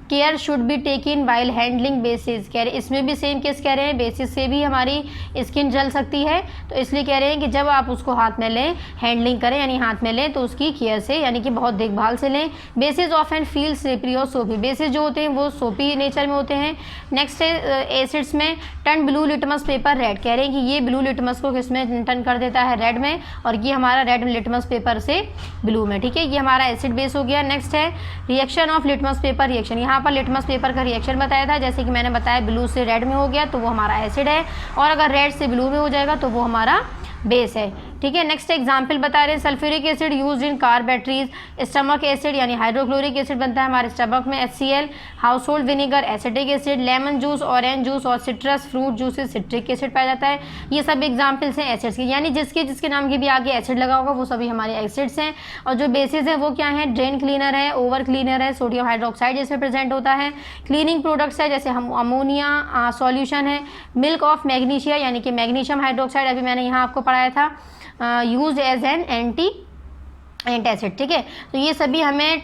care should be taken while handling basis. कह रहे हैं इसमें भी सेम केस कह रहे हैं, बेसिस से भी हमारी स्किन जल सकती है। तो इसलिए कह रहे हैं कि जब आप उसको हाथ में लें, हैंडलिंग करें यानी हाथ में लें तो उसकी केयर से यानी कि बहुत देखभाल से लें। बेसिस ऑफन फील स्लिपरी और सोपी। बेसिस जो होते हैं वो सोपी नेचर में होते हैं। नेक्स्ट है एसिड्स में turn blue litmus paper red. कह रहे हैं कि ये ब्लू लिटमस को किसमें टर्न कर देता है, रेड में, और ये हमारा रेड लिटमस पेपर से ब्लू में। ठीक है। ये हमारा एसिड बेस हो गया। नेक्स्ट है reaction of litmus paper reaction. यहाँ पर लिटमस पेपर का रिएक्शन बताया था, जैसे कि मैंने बताया ब्लू से रेड में हो गया तो वो हमारा एसिड है, और अगर रेड से ब्लू में हो जाएगा तो वो हमारा बेस है। ठीक है। नेक्स्ट एग्जांपल बता रहे हैं sulphuric acid used in car batteries. Stomach acid यानी हाइड्रोक्लोरिक एसिड बनता है हमारे स्टमक में, HCl। Household vinegar acidic acid, lemon juice orange juice और citrus fruit juices citric acid पाया जाता है। ये सब एग्जाम्पल्स हैं एसिड्स के, यानी जिसके नाम के भी आगे एसिड लगा होगा वो सभी हमारे एसिड्स हैं। और जो बेसिस है वो क्या है, ड्रेन क्लीनर है, ओवर क्लीनर है, सोडियम हाइड्रोक्साइड इसमें प्रेजेंट होता है, क्लीनिंग प्रोडक्ट्स है जैसे हम अमोनिया सॉल्यूशन है, मिल्क ऑफ मैग्नीशिया यानी कि मैग्नीशियम हाइड्रोक्साइड अभी मैंने यहाँ आपको पढ़ाया था, यूज एज एन एंटासिड। ठीक है। तो ये सभी हमें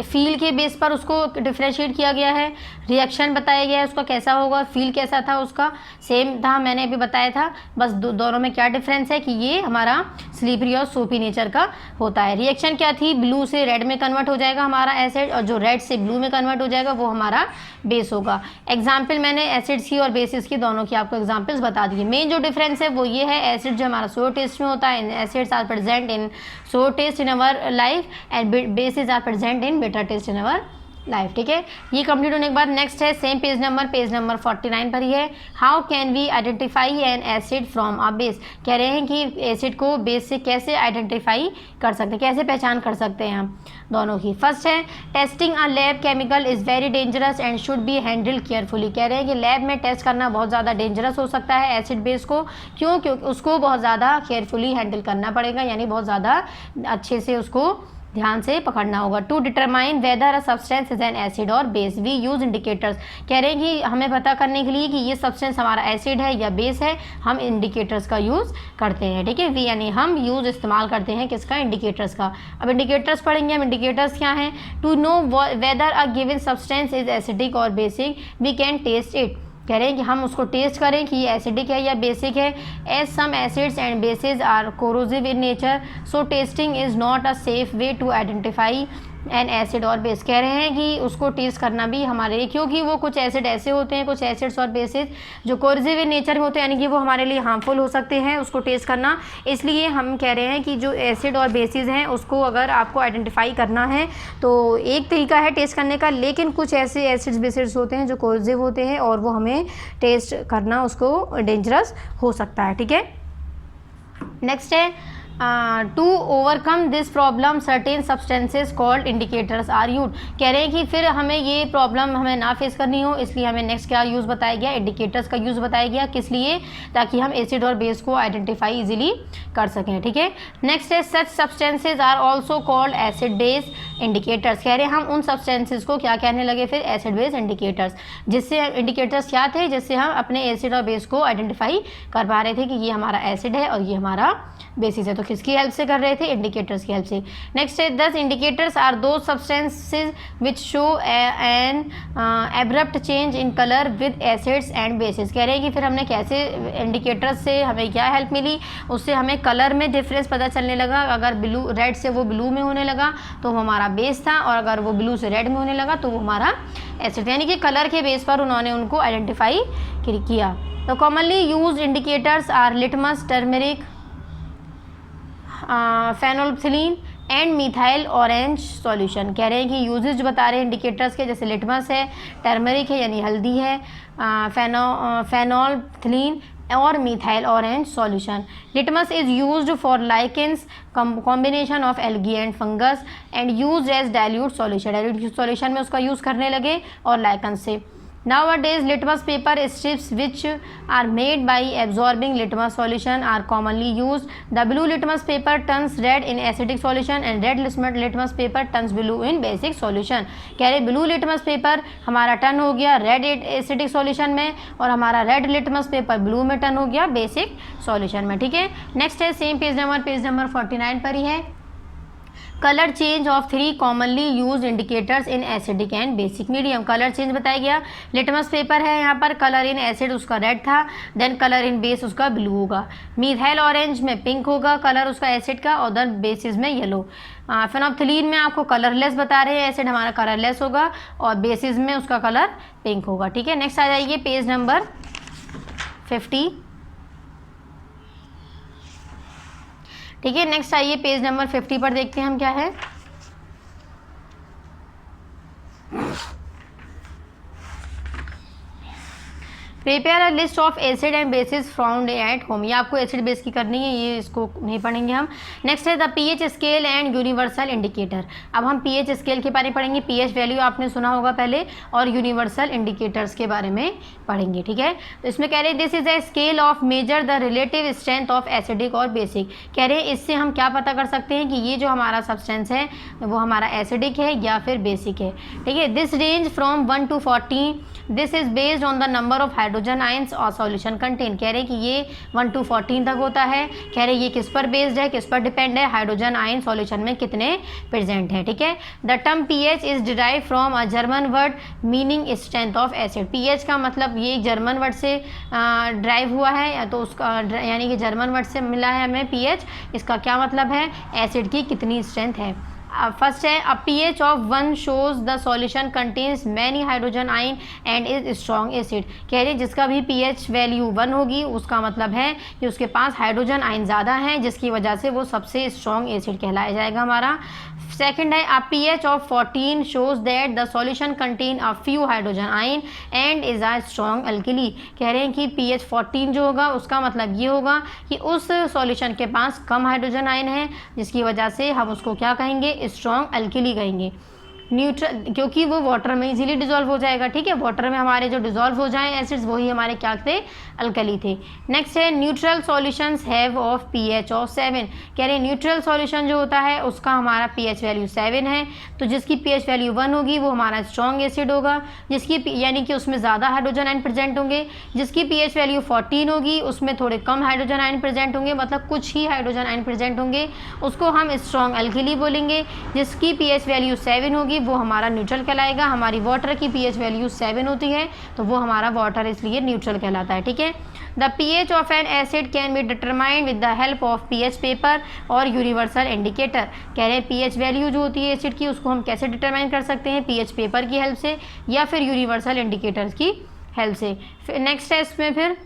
फील के बेस पर उसको डिफ्रेंशिएट किया गया है, रिएक्शन बताया गया है उसका कैसा होगा, फील कैसा था उसका सेम था, मैंने अभी बताया था, बस दोनों में क्या डिफरेंस है कि ये हमारा स्लीपरी और सोपी नेचर का होता है। रिएक्शन क्या थी, ब्लू से रेड में कन्वर्ट हो जाएगा हमारा एसिड, और जो रेड से ब्लू में कन्वर्ट हो जाएगा वो हमारा बेस होगा। एग्जाम्पल मैंने एसिड्स की और बेसिस की दोनों की आपको एग्जाम्पल्स बता दिए। मेन जो डिफरेंस है वो ये है, एसिड जो हमारा सोर टेस्ट में होता है, acids are present in sour taste in our life and bases are present in bitter taste in our life. ठीक है, ये कंप्लीट होने के बाद नेक्स्ट है सेम पेज नंबर 49 पर ही है। How can we identify an acid from a base, कह रहे हैं कि एसिड को बेस से कैसे आइडेंटिफाई कर सकते हैं, कैसे पहचान कर सकते हैं हम दोनों की। फर्स्ट है testing a lab chemical is very dangerous and should be handled carefully, कह रहे हैं कि लैब में टेस्ट करना बहुत ज़्यादा डेंजरस हो सकता है एसिड बेस को, क्यों, क्योंकि उसको बहुत ज़्यादा केयरफुली हैंडल करना पड़ेगा, यानी बहुत ज़्यादा अच्छे से उसको ध्यान से पकड़ना होगा। To determine whether a substance is an acid or base we use indicators, कह रहे हैं कि हमें पता करने के लिए कि ये सब्सटेंस हमारा एसिड है या बेस है, हम इंडिकेटर्स का यूज़ करते हैं। ठीक है, वी यानी हम यूज़ इस्तेमाल करते हैं किसका, इंडिकेटर्स का। अब इंडिकेटर्स पढ़ेंगे हम, इंडिकेटर्स क्या हैं। To know whether a given substance is acidic और basic we can test it, कह रहे हैं कि हम उसको टेस्ट करें कि ये एसिडिक है या बेसिक है। As some acids and bases are corrosive in nature so testing is not a safe way to identify an acid or base, कह रहे हैं कि उसको टेस्ट करना भी हमारे लिए, क्योंकि वो कुछ एसिड ऐसे होते हैं, कुछ एसिड्स और बेसिस जो कोरोसिव इन नेचर में होते हैं, यानी कि वो हमारे लिए हार्मफुल हो सकते हैं उसको टेस्ट करना। इसलिए हम कह रहे हैं कि जो एसिड और बेसिस हैं उसको अगर आपको आइडेंटिफाई करना है तो एक तरीका है टेस्ट करने का, लेकिन कुछ ऐसे एसिड्स बेसिड्स होते हैं जो कोरोसिव होते हैं और वो हमें टेस्ट करना उसको डेंजरस हो सकता है। ठीक है, नेक्स्ट है to overcome this problem certain substances called indicators are use, कह रहे हैं कि फिर हमें ये प्रॉब्लम हमें ना फेस करनी हो, इसलिए हमें नेक्स्ट क्या यूज़ बताया गया, इंडिकेटर्स का यूज़ बताया गया, किस लिए, ताकि हम एसिड और बेस को आइडेंटिफाई इजीली कर सकें। ठीक है, नेक्स्ट है such substances are also called acid base indicators, कह रहे हैं हम उन सब्सटेंसेज को क्या कहने लगे फिर, एसिड बेस इंडिकेटर्स, जिससे इंडिकेटर्स क्या थे, जिससे हम अपने एसिड और बेस को आइडेंटिफाई कर पा रहे थे कि ये हमारा एसिड है और ये हमारा बेसिस है। तो किसकी हेल्प से कर रहे थे, इंडिकेटर्स की हेल्प से। नेक्स्ट है 10 इंडिकेटर्स आर दो substances which show N abrupt change in colour with acids and basis, कह रहे हैं कि फिर हमने कैसे इंडिकेटर्स से हमें क्या हेल्प मिली, उससे हमें कलर में डिफरेंस पता चलने लगा, अगर ब्लू रेड से वो ब्लू में होने लगा तो वो हमारा बेस था, और अगर वो ब्लू से रेड में होने लगा तो वो हमारा एसिड, यानी कि कलर के बेस पर उन्होंने उनको आइडेंटिफाई किया। तो commonly use indicators are litmus, turmeric, phenolphthalein and methyl orange solution, कह रहे हैं कि यूजेज जो बता रहे हैं इंडिकेटर्स के, जैसे लिटमस है, टर्मरिक है यानी हल्दी है, फेनोल्फथलीन और methyl orange solution. Litmus is used for lichens combination of algae and fungus and use as dilute solution, dilute solution में उसका यूज़ करने लगे और लाइकन से। Nowadays, litmus paper strips which are made by absorbing litmus solution are commonly used. The blue litmus paper turns red in acidic solution and red litmus paper turns blue in basic solution. कह रहे blue litmus paper हमारा turn हो गया red acidic solution में और हमारा red litmus paper blue में turn हो गया बेसिक सॉल्यूशन में। ठीक है, नेक्स्ट है सेम पेज नंबर 49 पर ही है। Colour change of 3 commonly use indicators in acidic and basic medium, colour change बताया गया। लिटमस पेपर है यहाँ पर, कलर इन एसिड उसका रेड था, देन कलर इन बेस उसका ब्लू होगा। मिथाइल ऑरेंज में पिंक होगा कलर उसका एसिड का, और देन बेसिस में येलो। फेनोल्फथलीन में आपको कलरलेस बता रहे हैं, एसिड हमारा कलरलेस होगा और बेसिस में उसका कलर पिंक होगा। ठीक है, नेक्स्ट आ जाइए पेज नंबर 50। ठीक है, नेक्स्ट आइए पेज नंबर 50 पर देखते हैं हम क्या है। Prepare a list of acid and bases found at home, ये आपको एसिड बेस की करनी है, ये इसको नहीं पढ़ेंगे हम। नेक्स्ट है the pH scale and universal indicator, अब हम पीएच स्केल के बारे में पढ़ेंगे, पीएच वैल्यू आपने सुना होगा पहले, और यूनिवर्सल इंडिकेटर्स के बारे में पढ़ेंगे। ठीक है, तो इसमें कह रहे हैं this is a scale of measure the relative strength of acidic और बेसिक, कह रहे हैं इससे हम क्या पता कर सकते हैं कि ये जो हमारा सब्सटेंस है वो हमारा एसिडिक है या फिर बेसिक है। ठीक है, this range from 1 to 40, this is based on the number of hydrogen ions और सॉल्यूशन कंटेन। कह रहे हैं कि ये 1 to 14 तक होता है। कह रहे हैं ये किस पर बेस्ड है, किस पर डिपेंड है, हाइड्रोजन आयन सॉल्यूशन में कितने प्रेजेंट है। ठीक है। The term pH is derive from a German word meaning strength of acid. PH का मतलब ये जर्मन वर्ड से ड्राइव हुआ है, तो उसका यानी कि जर्मन वर्ड से मिला है हमें पीएच। इसका क्या मतलब है, एसिड की कितनी स्ट्रेंथ है। फर्स्ट है अ pH of 1 shows the solution contains many hydrogen ion and is strong acid. कह रहे जिसका भी pH वैल्यू 1 होगी उसका मतलब है कि उसके पास हाइड्रोजन आयन ज़्यादा हैं, जिसकी वजह से वो सबसे स्ट्रॉन्ग एसिड कहलाया जाएगा हमारा। सेकेंड है अ pH of 14 shows that the solution contain a few hydrogen ion and is a strong alkali. कह रहे हैं कि pH 14 जो होगा उसका मतलब ये होगा कि उस सॉल्यूशन के पास कम हाइड्रोजन आयन है, जिसकी वजह से हम उसको क्या कहेंगे, स्ट्रॉन्ग अल्कली कहेंगे। न्यूट्रल, क्योंकि वो वाटर में इजीली डिजॉल्व हो जाएगा। ठीक है, वाटर में हमारे जो डिजॉल्व हो जाएं एसिड्स वही हमारे क्या थे, अल्कली थे। नेक्स्ट है neutral solutions have of pH of 7। कह रहे हैं न्यूट्रल सॉल्यूशन जो होता है उसका हमारा पीएच वैल्यू 7 है, तो जिसकी पीएच वैल्यू 1 होगी वो हमारा स्ट्रॉन्ग एसिड होगा, जिसकी यानी कि उसमें ज़्यादा हाइड्रोजन आयन प्रेजेंट होंगे। जिसकी पीएच वैल्यू 14 होगी उसमें थोड़े कम हाइड्रोजन आयन प्रेजेंट होंगे, मतलब कुछ ही हाइड्रोजन आयन प्रेजेंट होंगे, उसको हम स्ट्रॉन्ग अल्कली बोलेंगे। जिसकी पीएच वैल्यू 7 होगी वो हमारा न्यूट्रल कहलाएगा। हमारी वाटर की पीएच वैल्यू 7 होती है तो वो हमारा वाटर इसलिए न्यूट्रल कहलाता है। ठीक है। The pH of N acid can be determined with the help of pH paper और यूनिवर्सल इंडिकेटर। कह रहे हैं पीएच वैल्यू जो होती है एसिड की उसको हम कैसे डिटरमाइन कर सकते हैं, पीएच पेपर की हेल्प से या फिर यूनिवर्सल इंडिकेटर्स की हेल्प से। नेक्स्ट है इसमें फिर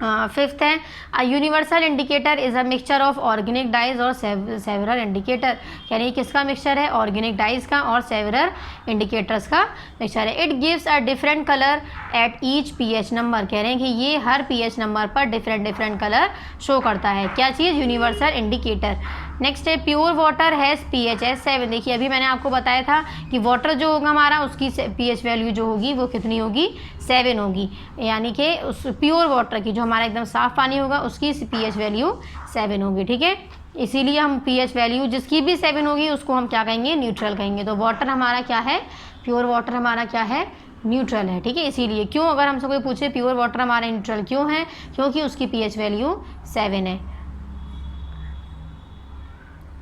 फिफ्थ है a universal indicator is a mixture of organic dyes और सेवरल इंडिकेटर। यानी किसका मिक्सचर है, ऑर्गेनिक डाइज का और सेवरल इंडिकेटर्स का मिक्सचर है। It gives a different colour at each pH number. कह रहे हैं कि ये हर पीएच नंबर पर डिफरेंट कलर शो करता है। क्या चीज़, यूनिवर्सल इंडिकेटर। नेक्स्ट है pure water has pH as 7। देखिए अभी मैंने आपको बताया था कि वाटर जो होगा हमारा उसकी पीएच वैल्यू जो होगी वो कितनी होगी, 7 होगी। यानी कि उस प्योर वाटर की जो हमारा एकदम साफ पानी होगा उसकी पीएच वैल्यू 7 होगी। ठीक है, इसीलिए हम पीएच वैल्यू जिसकी भी 7 होगी उसको हम क्या कहेंगे, न्यूट्रल कहेंगे। तो वाटर हमारा क्या है, प्योर वाटर हमारा क्या है, न्यूट्रल है। ठीक है, इसीलिए क्यों, अगर हमसे कोई पूछे प्योर वाटर हमारा न्यूट्रल क्यों है, क्योंकि उसकी पीएच वैल्यू 7 है।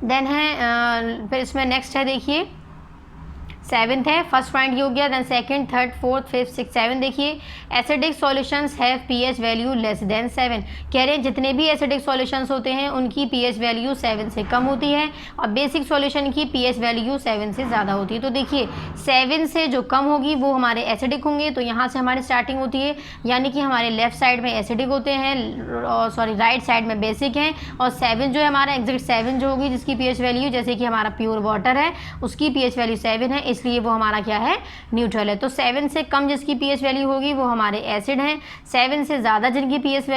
देन है फिर इसमें नेक्स्ट है देखिए 7th है, फर्स्ट पॉइंट ये हो गया। Then second, third, fourth, fifth, 6, 7 देखिए acidic solutions have pH value less than 7। कह रहे हैं जितने भी एसिडिक सॉल्यूशंस होते हैं उनकी पीएच वैल्यू 7 से कम होती है और बेसिक सॉल्यूशन की पीएच वैल्यू 7 से ज़्यादा होती है। तो देखिए 7 से जो कम होगी वो हमारे एसिडिक होंगे, तो यहाँ से हमारी स्टार्टिंग होती है, यानी कि हमारे लेफ्ट साइड में एसिडिक होते हैं और सॉरी राइट साइड में बेसिक हैं, और 7 जो है हमारा एग्जैक्ट 7 जो होगी जिसकी पीएच वैल्यू, जैसे कि हमारा प्योर वाटर है उसकी पीएच वैल्यू 7 है, इसलिए वो हमारा क्या है, न्यूट्रल है। तो 7 से कम जिसकी पीएच वैल्यू होगी वो हमारे एसिड हैं, 7 से ज़्यादा जिनकी पीएच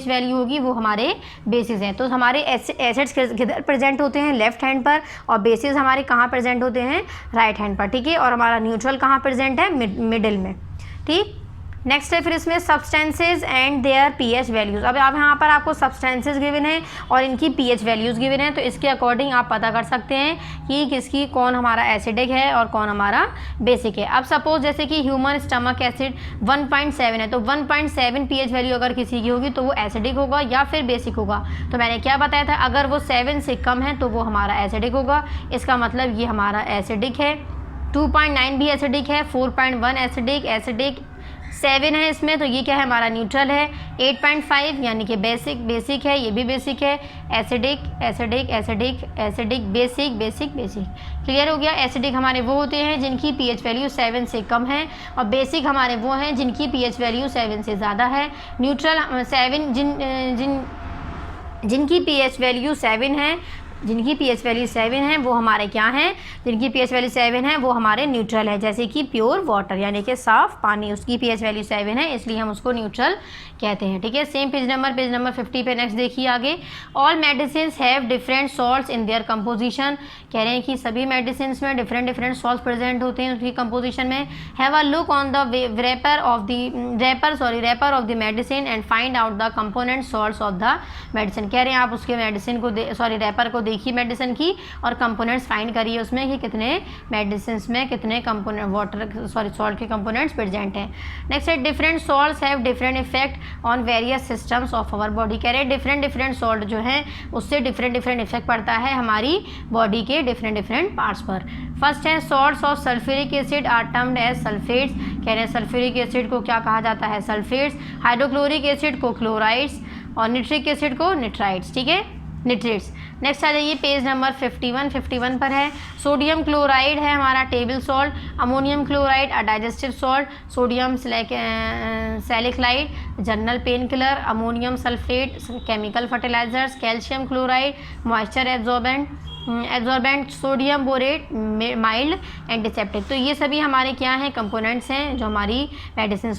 वैल्यू होगी वो हमारे बेसिस हैं। तो हमारे एसिड्स किधर प्रेजेंट होते हैं, लेफ्ट हैंड पर, और बेसिस हमारे कहाँ प्रेजेंट होते हैं, राइट हैंड पर। ठीक है, और हमारा न्यूट्रल कहाँ प्रेजेंट है, मिडिल में। ठीक, नेक्स्ट है फिर इसमें substances and their pH values. अब यहाँ पर आपको सब्सटेंसेज गिवन है और इनकी पीएच वैल्यूज़ गिवन है, तो इसके अकॉर्डिंग आप पता कर सकते हैं कि किसकी कौन हमारा एसिडिक है और कौन हमारा बेसिक है। अब सपोज जैसे कि ह्यूमन स्टमक एसिड 1.7 है, तो 1.7 पीएच वैल्यू अगर किसी की होगी तो वो एसिडिक होगा या फिर बेसिक होगा। तो मैंने क्या बताया था, अगर वो 7 से कम है तो वो हमारा एसिडिक होगा, इसका मतलब ये हमारा एसिडिक है। 2.9 भी एसिडिक है, 4.1 एसिडिक 7 है इसमें, तो ये क्या है, हमारा न्यूट्रल है। 8.5 यानी कि बेसिक है, ये भी बेसिक है। एसिडिक बेसिक क्लियर हो गया। एसिडिक हमारे वो होते हैं जिनकी पीएच वैल्यू 7 से कम है, और बेसिक हमारे वो हैं जिनकी पीएच वैल्यू 7 से ज़्यादा है। न्यूट्रल 7 जिनकी पीएच वैल्यू 7 है, जिनकी पीएच वैल्यू 7 है वो हमारे क्या हैं, जिनकी पीएच वैल्यू 7 है वो हमारे न्यूट्रल है। जैसे कि प्योर वाटर यानी कि साफ पानी, उसकी पीएच वैल्यू 7 है, इसलिए हम उसको न्यूट्रल कहते हैं। ठीक है, सेम पेज नंबर 50 पे नेक्स्ट देखिए आगे। All medicine have different salts in their composition. कह रहे हैं कि सभी मेडिसिन में डिफरेंट सॉल्ट्स प्रेजेंट होते हैं उसकी कंपोजिशन में। Have a look on the wrapper of the medicine and find out the component salts of the medicine. कह रहे हैं आप उसके मेडिसिन को रैपर को देखिए मेडिसिन की और कंपोनेंट्स फाइंड करिए उसमें कि कितने मेडिसिन में कितने कंपोनेंट सॉल्ट के कंपोनेंट्स प्रेजेंट हैं। नेक्स्ट है different salts have different effect on various systems of our body. कह रहे हैं डिफरेंट सॉल्ट जो है उससे डिफरेंट इफेक्ट पड़ता है हमारी बॉडी के डिफरेंट पार्ट्स पर। फर्स्ट है salts of sulphuric acid are termed as sulphates. कह रहे हैं सल्फ्यूरिक एसिड को क्या कहा जाता है, सल्फेट्स। हाइड्रोक्लोरिक एसिड को क्लोराइड्स और निट्रिक एसिड को निट्राइड्स, ठीक है, निट्रेट्स। नेक्स्ट आ जाइए पेज नंबर 51 पर है। सोडियम क्लोराइड है हमारा table salt, ammonium chloride digestive salt, sodium salicylate general pain killer, ammonium sulphate chemical fertilizers, calcium chloride moisture absorbent, sodium borate mild antiseptic. तो ये सभी हमारे क्या हैं, कंपोनेंट्स हैं जो हमारी मेडिसिन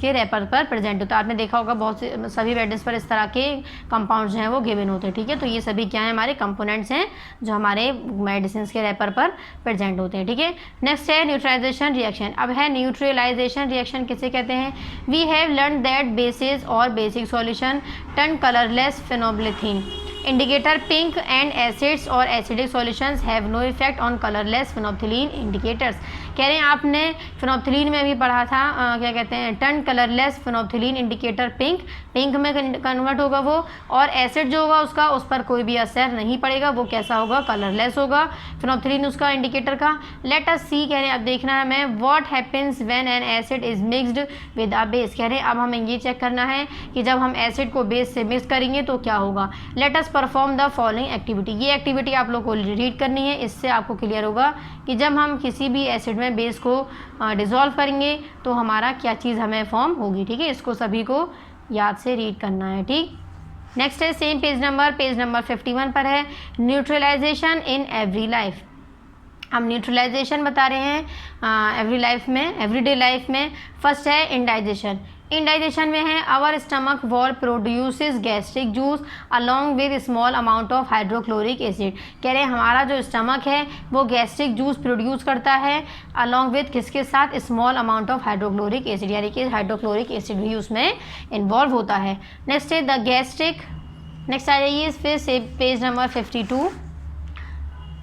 के रैपर पर प्रेजेंट होता है। आपने देखा होगा बहुत से सभी मेडिसिन पर इस तरह के कंपाउंड्स जो हैं वो गिवन होते हैं, ठीक है। तो ये सभी क्या हैं, हमारे कंपोनेंट्स हैं जो हमारे मेडिसिन के रैपर पर प्रेजेंट होते हैं, ठीक है। नेक्स्ट है न्यूट्रलाइजेशन रिएक्शन। अब है न्यूट्रलाइजेशन रिएक्शन किसे कहते हैं। We have learn that bases और basic solution turn colourless phenolphthalein indicator pink and acids और acidic solutions have no effect on colourless phenolphthalein indicators. कह रहे हैं आपने फिनोप्थिलीन में भी पढ़ा था क्या कहते हैं, turn colourless phenolphthalein indicator pink में कन्वर्ट होगा वो, और एसिड जो होगा उसका उस पर कोई भी असर नहीं पड़ेगा, वो कैसा होगा, कलरलेस होगा फिनोप्थिलीन उसका इंडिकेटर का। लेट अस सी, कह रहे हैं अब देखना है हमें, what happens when an acid is mixed with a base. कह रहे हैं अब हमें ये चेक करना है कि जब हम एसिड को बेस से मिक्स करेंगे तो क्या होगा। Let us perform the following activity. ये एक्टिविटी आप लोग को रीड करनी है, इससे आपको क्लियर होगा कि जब हम किसी भी एसिड में बेस को डिसॉल्व करेंगे तो हमारा क्या चीज़ हमें फॉर्म होगी, ठीक है। इसको सभी को याद से रीड करना है, ठीक। नेक्स्ट है सेम पेज नंबर 51 पर है, न्यूट्रलाइजेशन इन एवरी लाइफ। हम न्यूट्रलाइजेशन बता रहे हैं एवरीडे लाइफ में। फर्स्ट है इंडाइजेशन। इंडाइजेशन में है our stomach wall produces gastric juice along with small amount of hydrochloric acid. कह रहे हैं हमारा जो स्टमक है वो गैस्ट्रिक जूस प्रोड्यूस करता है अलॉन्ग विद किसके साथ, small amount of hydrochloric acid, यानी कि हाइड्रोक्लोरिक एसिड भी उसमें इन्वॉल्व होता है। नेक्स्ट है द गैस्ट्रिक। नेक्स्ट आ जाइए फिर से पेज नंबर 52।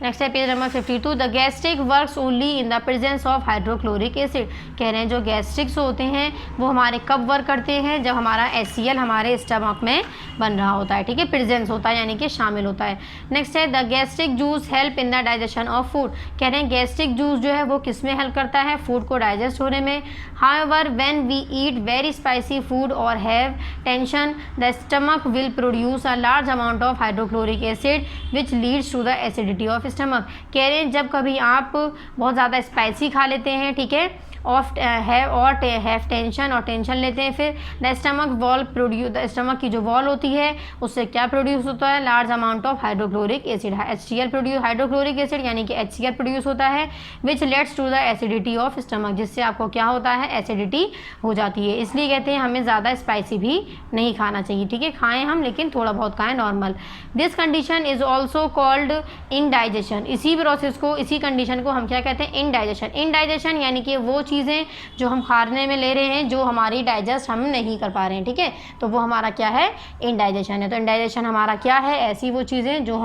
नेक्स्ट है page number 52। The gastric works only in the presence of hydrochloric acid. कह रहे हैं जो गैस्ट्रिक्स होते हैं वो हमारे कब वर्क करते हैं, जब हमारा HCl हमारे स्टमक में बन रहा होता है, ठीक है, प्रेजेंस होता है यानी कि शामिल होता है। नेक्स्ट है the gastric juice help in the digestion of food. कह रहे हैं गैस्ट्रिक जूस जो है वो किस में हेल्प करता है, फूड को डाइजेस्ट होने में। However when we eat very spicy food और have tension the stomach will produce a large amount of hydrochloric acid which leads to the acidity of stomach. कह रहे हैं जब कभी आप बहुत ज़्यादा स्पाइसी खा लेते हैं, ठीक है, हैव टेंशन और टेंशन लेते हैं, फिर the stomach wall produce, the stomach की जो वॉल होती है उससे क्या प्रोड्यूस होता है, large amount of hydrochloric acid, HCl produce, hydrochloric acid यानी कि HCl प्रोड्यूस होता है, which leads to the acidity of stomach, जिससे आपको क्या होता है, एसिडिटी हो जाती है। इसलिए कहते हैं हमें ज़्यादा स्पाइसी भी नहीं खाना चाहिए, ठीक है, खाएँ हम लेकिन थोड़ा बहुत खाएँ, normal. This condition is also called indigestion. इसी प्रोसेस को, इसी कंडीशन को हम क्या कहते हैं, इनडाइजेशन। इनडाइजेशन यानी कि वो चीज़ें जो हम खाने में ले रहे हैं जो हमारी डाइजेस्ट हम नहीं कर पा रहे हैं, ठीक है, तो वो हमारा क्या है, इनडाइजेशन है। तो इनडाइजेशन हमारा क्या है, ऐसी वो चीज़ें जो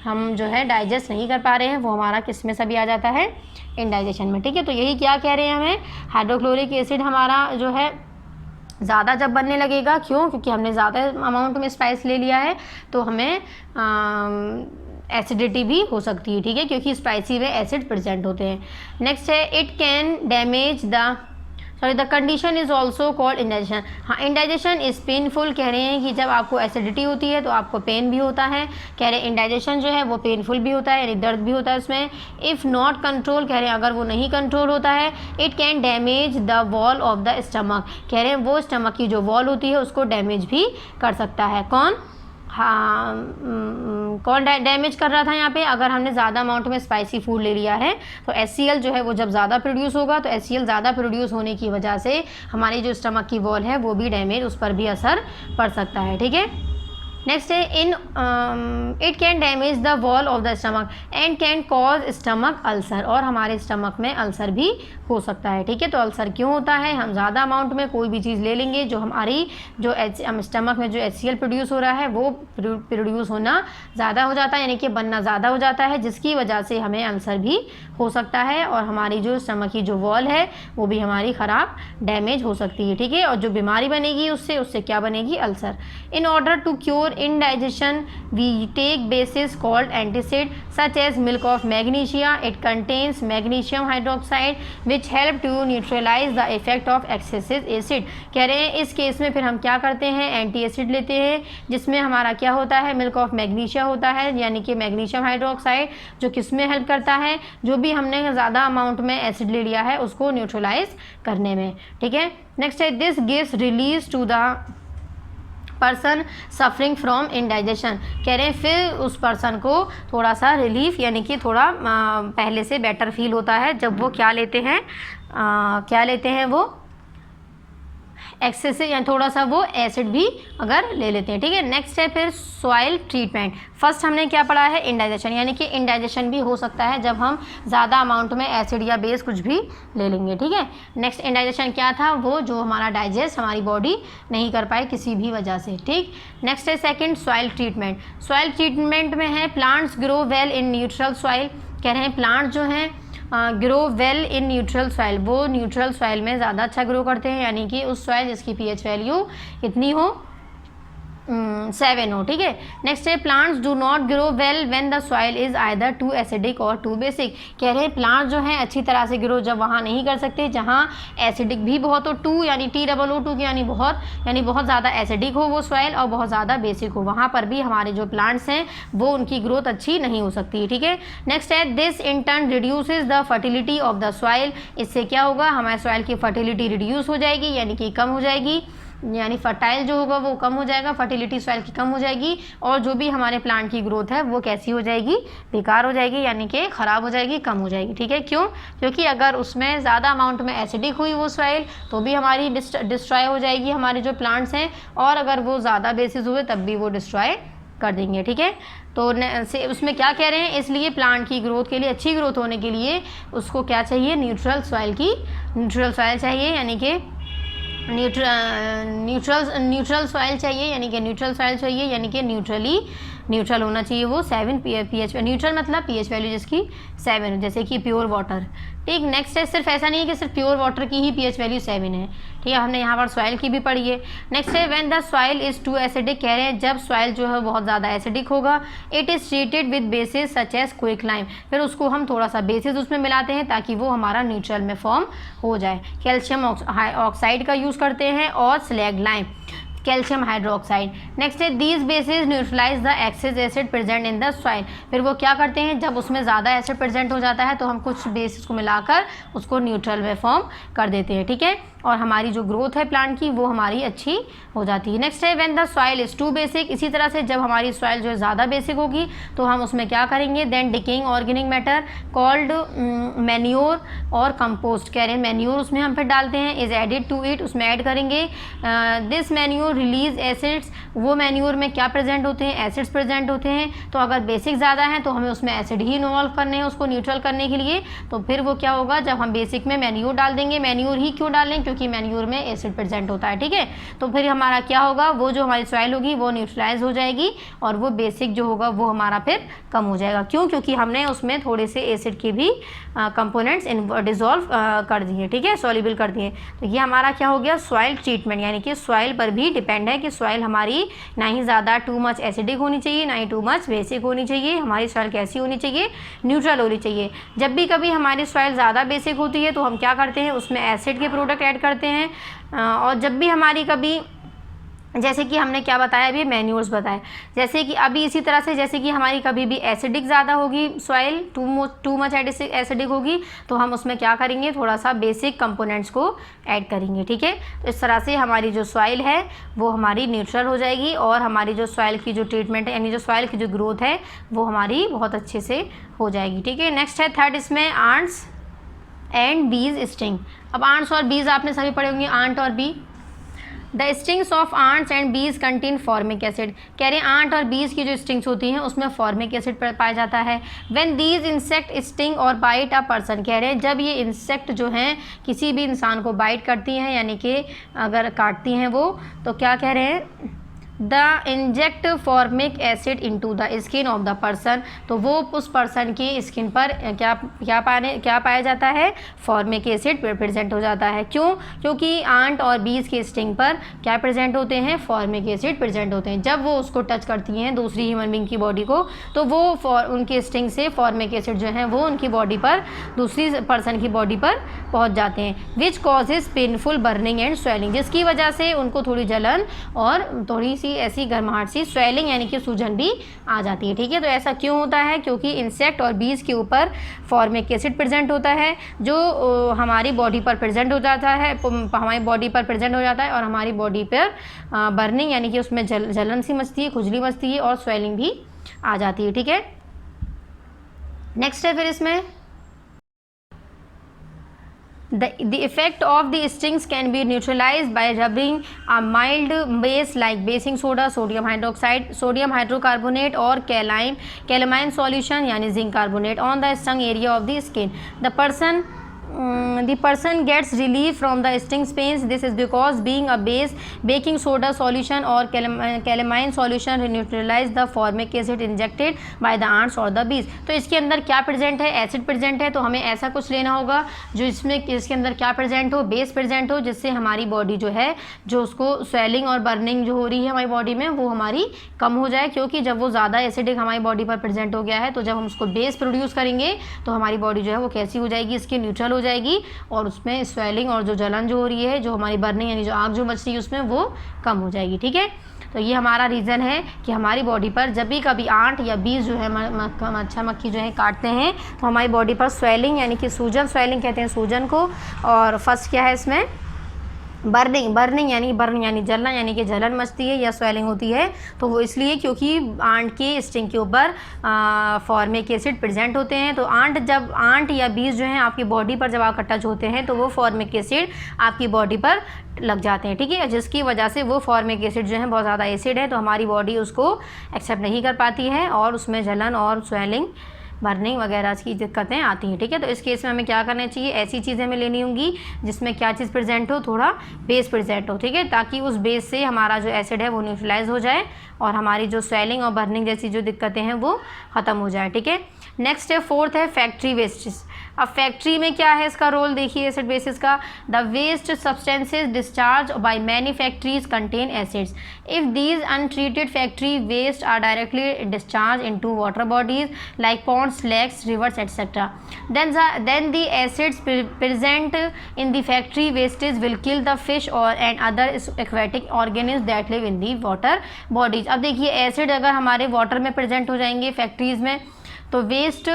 हम जो है डाइजेस्ट नहीं कर पा रहे हैं वो हमारा किस में सभी आ जाता है, इनडाइजेशन में, ठीक है। तो यही क्या कह रहे हैं हमें, हाइड्रोक्लोरिक एसिड हमारा जो है ज़्यादा जब बनने लगेगा, क्यों, क्योंकि हमने ज़्यादा अमाउंट में स्पाइस ले लिया है तो हमें एसिडिटी भी हो सकती है, ठीक है, क्योंकि स्पाइसी में एसिड प्रेजेंट होते हैं। नेक्स्ट है it can damage the condition is also called indigestion. हाँ, इंडाइजेशन इज़ पेनफुल। कह रहे हैं कि जब आपको एसिडिटी होती है तो आपको पेन भी होता है। कह रहे हैं इंडाइजेशन जो है वो पेनफुल भी होता है, यानी दर्द भी होता है उसमें। इफ़ नॉट कंट्रोल, कह रहे हैं अगर वो नहीं कंट्रोल होता है, it can damage the wall of the stomach. कह रहे हैं वो स्टमक की जो वॉल होती है उसको डैमेज भी कर सकता है। कौन, हाँ, कौन डैमेज कर रहा था यहाँ पे, अगर हमने ज़्यादा अमाउंट में स्पाइसी फूड ले लिया है तो HCl जो है वो जब ज़्यादा प्रोड्यूस होगा तो HCl ज़्यादा प्रोड्यूस होने की वजह से हमारी जो स्टमक की वॉल है वो भी डैमेज, उस पर भी असर पड़ सकता है, ठीक है। नेक्स्ट है in it can damage the wall of the stomach and can cause stomach ulcer, और हमारे स्टमक में अल्सर भी हो सकता है। ठीक है, तो अल्सर क्यों होता है? हम ज़्यादा अमाउंट में कोई भी चीज़ ले लेंगे, जो हमारी जो स्टमक में जो HCl प्रोड्यूस हो रहा है वो प्रोड्यूस होना ज़्यादा हो जाता है, यानी कि बनना ज़्यादा हो जाता है, जिसकी वजह से हमें अल्सर भी हो सकता है और हमारी जो स्टमक की जो वॉल है वो भी हमारी ख़राब डैमेज हो सकती है। ठीक है, और जो बीमारी बनेगी उससे क्या बनेगी? Ulcer. In order to cure indigestion we take bases called antacid such as milk of magnesia. It contains magnesium hydroxide which help to neutralize the effect of excessive acid. कह रहे हैं इस केस में फिर हम क्या करते हैं? एंटी एसिड लेते हैं, जिसमें हमारा क्या होता है? मिल्क ऑफ मैग्नीशिया होता है, यानी कि मैग्नीशियम हाइड्रोक्साइड, जो किस में हेल्प करता है? जो भी हमने ज़्यादा अमाउंट में एसिड ले लिया है उसको न्यूट्रलाइज करने में। ठीक है, नेक्स्ट है this gives relief to the person suffering from indigestion. कह रहे हैं फिर उस पर्सन को थोड़ा सा रिलीफ, यानी कि थोड़ा पहले से बेटर फील होता है जब वो क्या लेते हैं वो एक्सेसिव या थोड़ा सा वो एसिड भी अगर ले लेते हैं। ठीक है, नेक्स्ट है फिर सॉइल ट्रीटमेंट। फर्स्ट हमने क्या पढ़ा है? इंडाइजेशन, यानी कि इंडाइजेशन भी हो सकता है जब हम ज़्यादा अमाउंट में एसिड या बेस कुछ भी ले लेंगे। ठीक है, नेक्स्ट इंडाइजेशन क्या था? वो जो हमारा डाइजेस्ट हमारी बॉडी नहीं कर पाए किसी भी वजह से। ठीक, नेक्स्ट है second soil treatment. Soil treatment में है plants grow well in neutral soil. कह रहे हैं प्लांट जो हैं grow well in neutral soil, वो न्यूट्रल सॉइल में ज़्यादा अच्छा ग्रो करते हैं, यानी कि उस सॉइल जिसकी pH वैल्यू कितनी हो? 7 हो। ठीक है, नेक्स्ट है plants do not grow well when the soil is either too acidic or too basic. कह रहे हैं प्लांट जो हैं अच्छी तरह से ग्रो जब वहाँ नहीं कर सकते जहाँ एसिडिक भी बहुत हो, टू यानी TOO2 यानी बहुत ज़्यादा एसिडिक हो वो सॉइल और बहुत ज़्यादा बेसिक हो, वहाँ पर भी हमारे जो प्लांट्स हैं वो उनकी ग्रोथ अच्छी नहीं हो सकती। ठीक है, नेक्स्ट है this in turn reduces the fertility of the soil. इससे क्या होगा? हमारे सॉइल की फर्टिलिटी रिड्यूस हो जाएगी, यानी कि कम हो जाएगी, यानी फर्टाइल जो होगा वो कम हो जाएगा, फर्टिलिटी सॉइल की कम हो जाएगी, और जो भी हमारे प्लांट की ग्रोथ है वो कैसी हो जाएगी? बेकार हो जाएगी, यानी कि ख़राब हो जाएगी, कम हो जाएगी। ठीक है, क्यों? क्योंकि अगर उसमें ज़्यादा अमाउंट में एसिडिक हुई वो सॉइल तो भी हमारी डिस्ट्रॉय हो जाएगी हमारे जो प्लांट्स हैं, और अगर वो ज़्यादा बेसिस हुए तब भी वो डिस्ट्रॉय कर देंगे। ठीक है, तो उसमें क्या कह रहे हैं? इसलिए प्लांट की ग्रोथ के लिए, अच्छी ग्रोथ होने के लिए उसको क्या चाहिए? न्यूट्रल सॉइल चाहिए, यानी कि न्यूट्रल सॉइल चाहिए, यानी कि न्यूट्रल होना चाहिए वो 7 pH। न्यूट्रल मतलब pH वैल्यू जिसकी 7 हो, जैसे कि प्योर वाटर। ठीक, नेक्स्ट है सिर्फ ऐसा नहीं है कि सिर्फ प्योर वाटर की ही pH वैल्यू 7 है। ठीक है, हमने यहाँ पर सॉइल की भी पढ़ी है। नेक्स्ट है when the soil is too acidic. कह रहे हैं जब सॉइल जो है बहुत ज़्यादा एसिडिक होगा, it is treated with bases such as quicklime. फिर उसको हम थोड़ा सा बेसिस उसमें मिलाते हैं ताकि वो हमारा न्यूट्रल में फॉर्म हो जाए। कैल्शियम ऑक्साइड का यूज़ करते हैं और slag lime, calcium hydroxide. Next है these bases neutralize the excess acid present in the soil. फिर वो क्या करते हैं? जब उसमें ज़्यादा एसिड प्रेजेंट हो जाता है तो हम कुछ बेसिस को मिलाकर उसको न्यूट्रल में फॉर्म कर देते हैं। ठीक है, और हमारी जो ग्रोथ है प्लांट की वो हमारी अच्छी हो जाती है। नेक्स्ट है when the soil is too basic. इसी तरह से जब हमारी सॉइल जो है ज़्यादा बेसिक होगी तो हम उसमें क्या करेंगे? Then decaying organic matter called manure or compost. कह रहे हैं मैन्योर उसमें हम फिर डालते हैं, इज़ एडिड टू इट, उसमें ऐड करेंगे। This manure release acids. वो मैन्योर में क्या प्रेजेंट होते हैं? एसिड्स प्रेजेंट होते हैं। तो अगर बेसिक ज़्यादा है तो हमें उसमें एसिड ही इन्वॉल्व करने हैं उसको न्यूट्रल करने के लिए। तो फिर वो क्या होगा? जब हम बेसिक में मैन्योर डाल देंगे, मैन्योर ही क्यों डालें? क्योंकि मैन्योर में एसिड प्रेजेंट होता है। ठीक है, तो फिर हमारा क्या होगा? वो जो हमारी सॉइल होगी वो न्यूट्रलाइज हो जाएगी और वो बेसिक जो होगा वो हमारा फिर कम हो जाएगा। क्यों? क्योंकि हमने उसमें थोड़े से एसिड के भी कंपोनेंट्स डिजॉल्व कर दिए। ठीक है, सॉल्युबल कर दिए। तो ये हमारा क्या हो गया? सॉइल ट्रीटमेंट, यानी कि सॉइल पर भी डिपेंड है कि सॉइल हमारी ना ही ज़्यादा टू मच एसिडिक होनी चाहिए, ना ही टू मच बेसिक होनी चाहिए। हमारी सॉइल कैसी होनी चाहिए? न्यूट्रल होनी चाहिए। जब भी कभी हमारी सॉइल ज़्यादा बेसिक होती है तो हम क्या करते हैं? उसमें एसिड के प्रोडक्ट ऐड करते हैं। और जब भी हमारी कभी, जैसे कि हमने क्या बताया अभी? मैन्योर्स बताए। जैसे कि अभी इसी तरह से जैसे कि हमारी कभी भी एसिडिक ज़्यादा होगी सॉइल, टू मच एसिडिक होगी, तो हम उसमें क्या करेंगे? थोड़ा सा बेसिक कंपोनेंट्स को ऐड करेंगे। ठीक है, तो इस तरह से हमारी जो सॉइल है वो हमारी न्यूट्रल हो जाएगी और हमारी जो सॉइल की जो ट्रीटमेंट है, यानी जो सॉइल की जो ग्रोथ है वो हमारी बहुत अच्छे से हो जाएगी। ठीक है, नेक्स्ट है थर्ड, इसमें आंट्स एंड बीज स्टिंग। अब आंट्स और बीज आपने सभी पढ़े होंगे, आंट और bee. The stings of ants and bees contain formic acid. कह रहे हैं आंट और बीज की जो स्टिंग्स होती हैं उसमें फॉर्मिक एसिड पाया जाता है। व्हेन दीज इंसेक्ट स्टिंग और बाइट अ पर्सन, कह रहे हैं जब ये इंसेक्ट जो हैं किसी भी इंसान को बाइट करती हैं यानी कि अगर काटती हैं वो, तो क्या कह रहे हैं, the inject formic acid into the skin of the person, तो वो उस पर्सन की स्किन पर क्या पाया जाता है, फॉर्मिक एसिड प्रेजेंट हो जाता है। क्यों? क्योंकि आंट और बीज के स्टिंग पर क्या प्रेजेंट होते हैं, फॉर्मिक एसिड प्रेजेंट होते हैं। जब वो उसको टच करती हैं दूसरी ह्यूमन बींग की बॉडी को, तो वो उनके स्टिंग से फॉर्मिक एसिड जो है वो उनकी बॉडी पर, दूसरी पर्सन की बॉडी पर पहुंच जाते हैं। Which causes painful burning and swelling, जिसकी वजह से उनको थोड़ी जलन और थोड़ी सी ऐसी गर्माहट सी, स्वेलिंग यानी कि सूजन भी आ जाती है। ठीक है, तो ऐसा क्यों होता है? क्योंकि इंसेक्ट और बीज के ऊपर फॉर्मिक एसिड प्रेजेंट होता है जो हमारी बॉडी पर प्रेजेंट हो जाता है, हमारी बॉडी पर प्रेजेंट हो जाता है और हमारी बॉडी पर बर्निंग यानी कि उसमें जलन सी मचती है, खुजली मचती है और स्वेलिंग भी आ जाती है। ठीक है, नेक्स्ट है फिर इसमें The effect of the stings can be neutralized by rubbing a mild base like baking soda, sodium hydroxide, sodium hydrocarbonate or calamine solution यानी zinc carbonate on the stung area of the skin. The person gets relief from the sting pains. This is because being a base, baking soda solution or calamine solution neutralize the formic acid injected by the ants or the bees. तो इसके अंदर क्या present है, acid present है, तो हमें ऐसा कुछ लेना होगा जो इसके अंदर क्या प्रेजेंट हो, बेस प्रेजेंट हो, जिससे हमारी बॉडी जो है, जो उसको स्वेलिंग और बर्निंग जो हो रही है हमारी बॉडी में वो हमारी कम हो जाए। क्योंकि जब वो ज़्यादा एसिडिक हमारी बॉडी पर प्रेजेंट हो गया है तो जब हम उसको बेस प्रोड्यूस करेंगे तो हमारी बॉडी जो है वो कैसी हो जाएगी, इसकी न्यूट्रल हो जाएगी और उसमें स्वेलिंग और जो जलन जो हो रही है, जो हमारी बर्निंग यानी जो आग जो मच रही है उसमें वो कम हो जाएगी। ठीक है, तो ये हमारा रीज़न है कि हमारी बॉडी पर जब भी कभी आंट या बीज जो है मच्छर मक्खी जो है काटते हैं तो हमारी बॉडी पर स्वेलिंग यानी कि सूजन, स्वेलिंग कहते हैं सूजन को, और फर्स्ट क्या है इसमें बर्निंग यानी जलना यानी कि जलन मचती है या स्वेलिंग होती है। तो वो इसलिए क्योंकि आंट के स्टिंग के ऊपर फॉर्मिक एसिड प्रेजेंट होते हैं। तो जब आंट या बीज जो हैं आपकी बॉडी पर जब आकर टच होते हैं तो वो फॉर्मिक एसिड आपकी बॉडी पर लग जाते हैं। ठीक है, जिसकी वजह से वो फॉर्मिक एसिड जो है बहुत ज़्यादा एसिड है तो हमारी बॉडी उसको एक्सेप्ट नहीं कर पाती है और उसमें जलन और स्वेलिंग, बर्निंग वगैरह की दिक्कतें आती हैं। ठीक है, तो इस केस में हमें क्या करना चाहिए, ऐसी चीज़ें हमें लेनी होंगी जिसमें क्या चीज़ प्रेजेंट हो, थोड़ा बेस प्रेजेंट हो। ठीक है, ताकि उस बेस से हमारा जो एसिड है वो न्यूट्रलाइज हो जाए और हमारी जो स्वेलिंग और बर्निंग जैसी जो दिक्कतें हैं वो ख़त्म हो जाए। ठीक है, नेक्स्ट है फोर्थ है फैक्ट्री वेस्टेज। अब फैक्ट्री में क्या है इसका रोल देखिए एसिड बेसिस का। The waste substances discharge by many factories contain acids. If these untreated factory waste are directly discharge into water bodies like ponds, lakes, rivers etcetera, then the acids present in the factory wastage will kill the fish and other aquatic organisms that live in the water bodies। अब देखिए acid अगर हमारे water में present हो जाएंगे factories में तो waste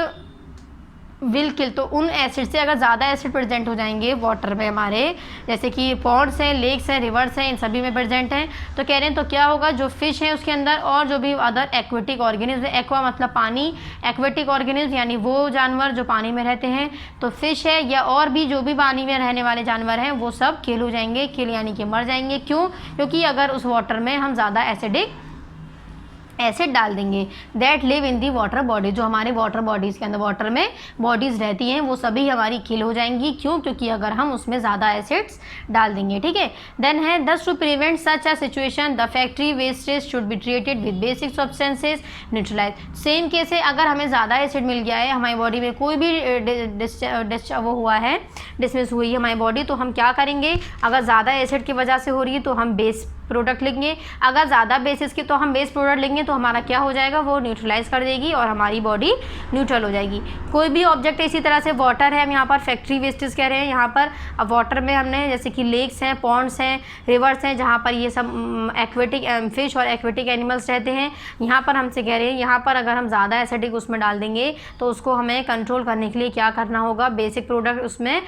will kill, तो उन एसिड से अगर ज़्यादा एसिड प्रेजेंट हो जाएंगे वाटर में हमारे, जैसे कि पॉन्ड्स हैं, लेक्स हैं, रिवर्स हैं, इन सभी में प्रेजेंट हैं, तो कह रहे हैं तो क्या होगा, जो फिश है उसके अंदर और जो भी अदर एक्वेटिक ऑर्गेनिज्म है, एक्वा मतलब पानी, एक्वेटिक ऑर्गेनिज्म यानी वो जानवर जो पानी में रहते हैं, तो फिश है या और भी जो भी पानी में रहने वाले जानवर हैं वो सब किल हो जाएंगे। किल यानी कि मर जाएंगे। क्यों? क्योंकि अगर उस वाटर में हम ज़्यादा एसिड डाल देंगे। That live in the water body, जो हमारे वाटर बॉडीज़ के अंदर वाटर में बॉडीज़ रहती हैं वो सभी हमारी किल हो जाएंगी। क्यों? क्योंकि अगर हम उसमें ज़्यादा एसिड्स डाल देंगे। ठीक है, देन है thus to prevent such a situation the factory wastage should be treated with basic substances neutralise. Same case है, अगर हमें ज़्यादा एसिड मिल गया है, हमारी बॉडी में कोई भी वो हुआ है, डिसमिस हुई है हमारी बॉडी, तो हम क्या करेंगे, अगर ज़्यादा एसिड की वजह से हो रही है तो हम बेस प्रोडक्ट लेंगे, अगर ज़्यादा बेसिस की तो हम बेस प्रोडक्ट लेंगे, तो हमारा क्या हो जाएगा, वो न्यूट्रलाइज कर देगी और हमारी बॉडी न्यूट्रल हो जाएगी। कोई भी ऑब्जेक्ट इसी तरह से, वाटर है, हम यहाँ पर फैक्ट्री वेस्टेज कह रहे हैं, यहाँ पर अब वाटर में हमने जैसे कि लेक्स हैं, पॉन्ड्स हैं, रिवर्स हैं, जहाँ पर ये सब एक्वेटिक फिश और एक्वेटिक एनिमल्स रहते हैं, यहाँ पर हमसे कह रहे हैं यहाँ पर अगर हम ज़्यादा एसिडिक उसमें डाल देंगे तो उसको हमें कंट्रोल करने के लिए क्या करना होगा, बेसिक प्रोडक्ट उसमें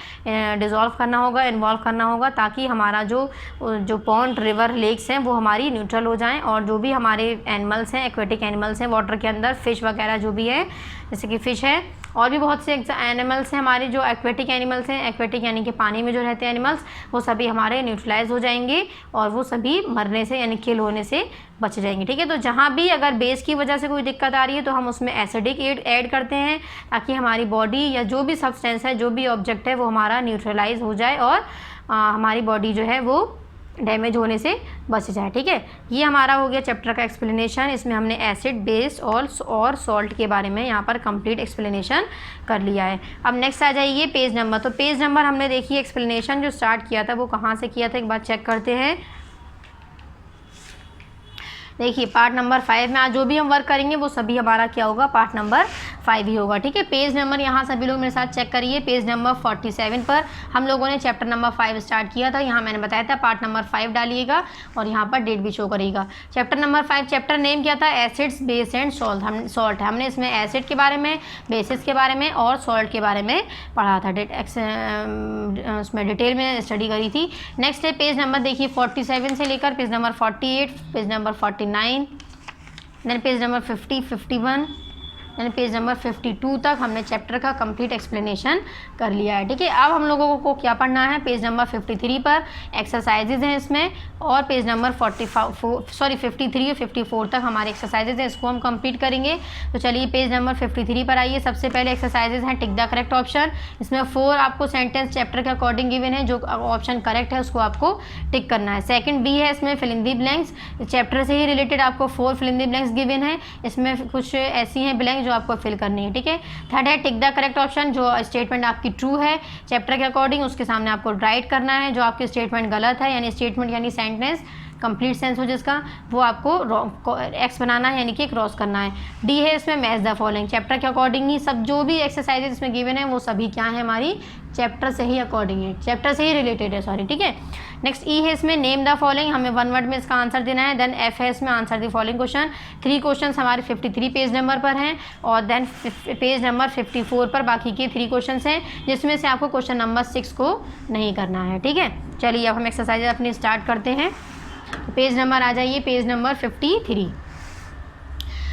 डिज़ोल्व करना होगा, इन्वॉल्व करना होगा, ताकि हमारा जो पॉन्ड, रिवर, लेक्स हैं वो हमारी न्यूट्रल हो जाएं और जो भी हमारे एनिमल्स हैं, एक्वेटिक एनिमल्स हैं वाटर के अंदर, फिश वगैरह जो भी है, जैसे कि फ़िश है और भी बहुत से एनिमल्स हैं हमारे जो एक्वेटिक एनिमल्स हैं, एक्वेटिक यानी कि पानी में जो रहते हैं एनिमल्स, वो सभी हमारे न्यूट्रलाइज हो जाएंगे और वो सभी मरने से यानी किल होने से बच जाएंगे। ठीक है, तो जहाँ भी अगर बेस की वजह से कोई दिक्कत आ रही है तो हम उसमें एसिडिक ऐड करते हैं ताकि हमारी बॉडी या जो भी सब्सटेंस है, जो भी ऑब्जेक्ट है, वो हमारा न्यूट्रलाइज हो जाए और हमारी बॉडी जो है वो डैमेज होने से बच जाए। ठीक है, ये हमारा हो गया चैप्टर का एक्सप्लेनेशन। इसमें हमने एसिड, बेस और सॉल्ट के बारे में यहाँ पर कंप्लीट एक्सप्लेनेशन कर लिया है। अब नेक्स्ट आ जाइए पेज नंबर। तो पेज नंबर हमने देखिए एक्सप्लेनेशन जो स्टार्ट किया था वो कहाँ से किया था, एक बार चेक करते हैं। देखिए पार्ट नंबर 5 में आज जो भी हम वर्क करेंगे वो सभी हमारा क्या होगा, पार्ट नंबर 5 ही होगा। ठीक है, पेज नंबर यहाँ सभी लोग मेरे साथ चेक करिए। पेज नंबर 47 पर हम लोगों ने चैप्टर नंबर 5 स्टार्ट किया था। यहाँ मैंने बताया था पार्ट नंबर 5 डालिएगा और यहाँ पर डेट भी शो करेगा। चैप्टर नंबर 5, चैप्टर नेम क्या था, एसिड्स, बेस एंड सॉल्ट। हमने इसमें एसिड के बारे में, बेसिस के बारे में और सॉल्ट के बारे में पढ़ा था, उसमें डिटेल में स्टडी करी थी। नेक्स्ट है पेज नंबर देखिए 47 से लेकर page number 48, page number 49, then page number 50, 51, यानी पेज नंबर 52 तक हमने चैप्टर का कंप्लीट एक्सप्लेनेशन कर लिया है। ठीक है, अब हम लोगों को क्या पढ़ना है, पेज नंबर 53 पर एक्सरसाइजेज हैं इसमें, और पेज नंबर 53 और 54 तक हमारे एक्सरसाइजेज हैं, इसको हम कंप्लीट करेंगे। तो चलिए पेज नंबर 53 पर आइए। सबसे पहले एक्सरसाइजेज हैं टिक द करेक्ट ऑप्शन। इसमें 4 आपको सेंटेंस चैप्टर के अकॉर्डिंग गिवन है, जो ऑप्शन करेक्ट है उसको आपको टिक करना है। सेकंड बी है, इसमें fill in the blanks, chapter से ही रिलेटेड आपको 4 fill in the blanks given है, इसमें कुछ ऐसी हैं ब्लैंक जो आपको फिल करनी है। ठीक है, थर्ड है टिक द करेक्ट ऑप्शन, जो स्टेटमेंट आपकी ट्रू है चैप्टर के अकॉर्डिंग उसके सामने आपको राइट करना है, जो आपकी स्टेटमेंट गलत है यानी स्टेटमेंट यानी सेंटेंस कंप्लीट सेंस हो जिसका, वो आपको एक्स बनाना है यानी कि क्रॉस करना है। डी है इसमें मैच द फॉलोइंग, चैप्टर के अकॉर्डिंग ही सब जो भी एक्सरसाइजेज इसमें गिवन है वो सभी क्या है, हमारी चैप्टर से ही अकॉर्डिंग है, चैप्टर से ही रिलेटेड है, सॉरी। ठीक है, नेक्स्ट ई है इसमें नेम द फॉलोइंग, हमें 1 वर्ड में इसका आंसर देना है। देन एफ है इसमें answer the following question. 3 question हमारे 53 पेज नंबर पर हैं और देन पेज नंबर 54 पर बाकी के 3 क्वेश्चन हैं, जिसमें से आपको क्वेश्चन नंबर 6 को नहीं करना है। ठीक है, चलिए अब हम एक्सरसाइज अपनी स्टार्ट करते हैं। पेज नंबर आ जाइए, पेज नंबर 53।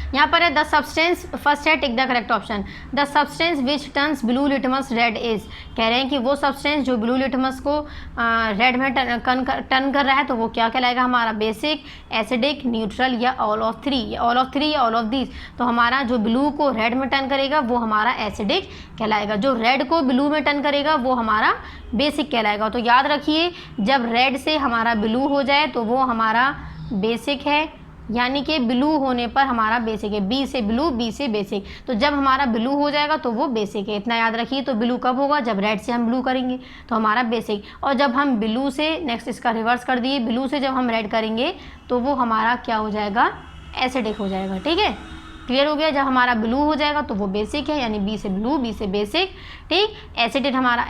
यहाँ पर है द सब्सटेंस, फर्स्ट है टिक the correct option, the substance which turns blue litmus red is, कह रहे हैं कि वो सब्सटेंस जो ब्लू लिटमस को रेड में टर्न कर रहा है तो वो क्या कहलाएगा, हमारा बेसिक, एसिडिक, न्यूट्रल या ऑल ऑफ थ्री या ऑल ऑफ दीज। तो हमारा जो ब्लू को रेड में टर्न करेगा वो हमारा एसिडिक कहलाएगा, जो रेड को ब्लू में टर्न करेगा वो हमारा बेसिक कहलाएगा। तो याद रखिए जब रेड से हमारा ब्लू हो जाए तो वो हमारा बेसिक है, यानी कि ब्लू होने पर हमारा बेसिक है, बी से ब्लू, बी से बेसिक। तो जब हमारा ब्लू हो जाएगा तो वो बेसिक है, इतना याद रखिए। तो ब्लू कब होगा, जब रेड से हम ब्लू करेंगे तो हमारा बेसिक, और जब हम ब्लू से, नेक्स्ट इसका रिवर्स कर दिए, ब्लू से जब हम रेड करेंगे तो वो हमारा क्या हो जाएगा, एसिडिक हो जाएगा। ठीक है, क्लियर हो गया। जब हमारा ब्लू हो जाएगा तो वो बेसिक है, यानी बी से ब्लू, बी से बेसिक। ठीक, एसिडिक हमारा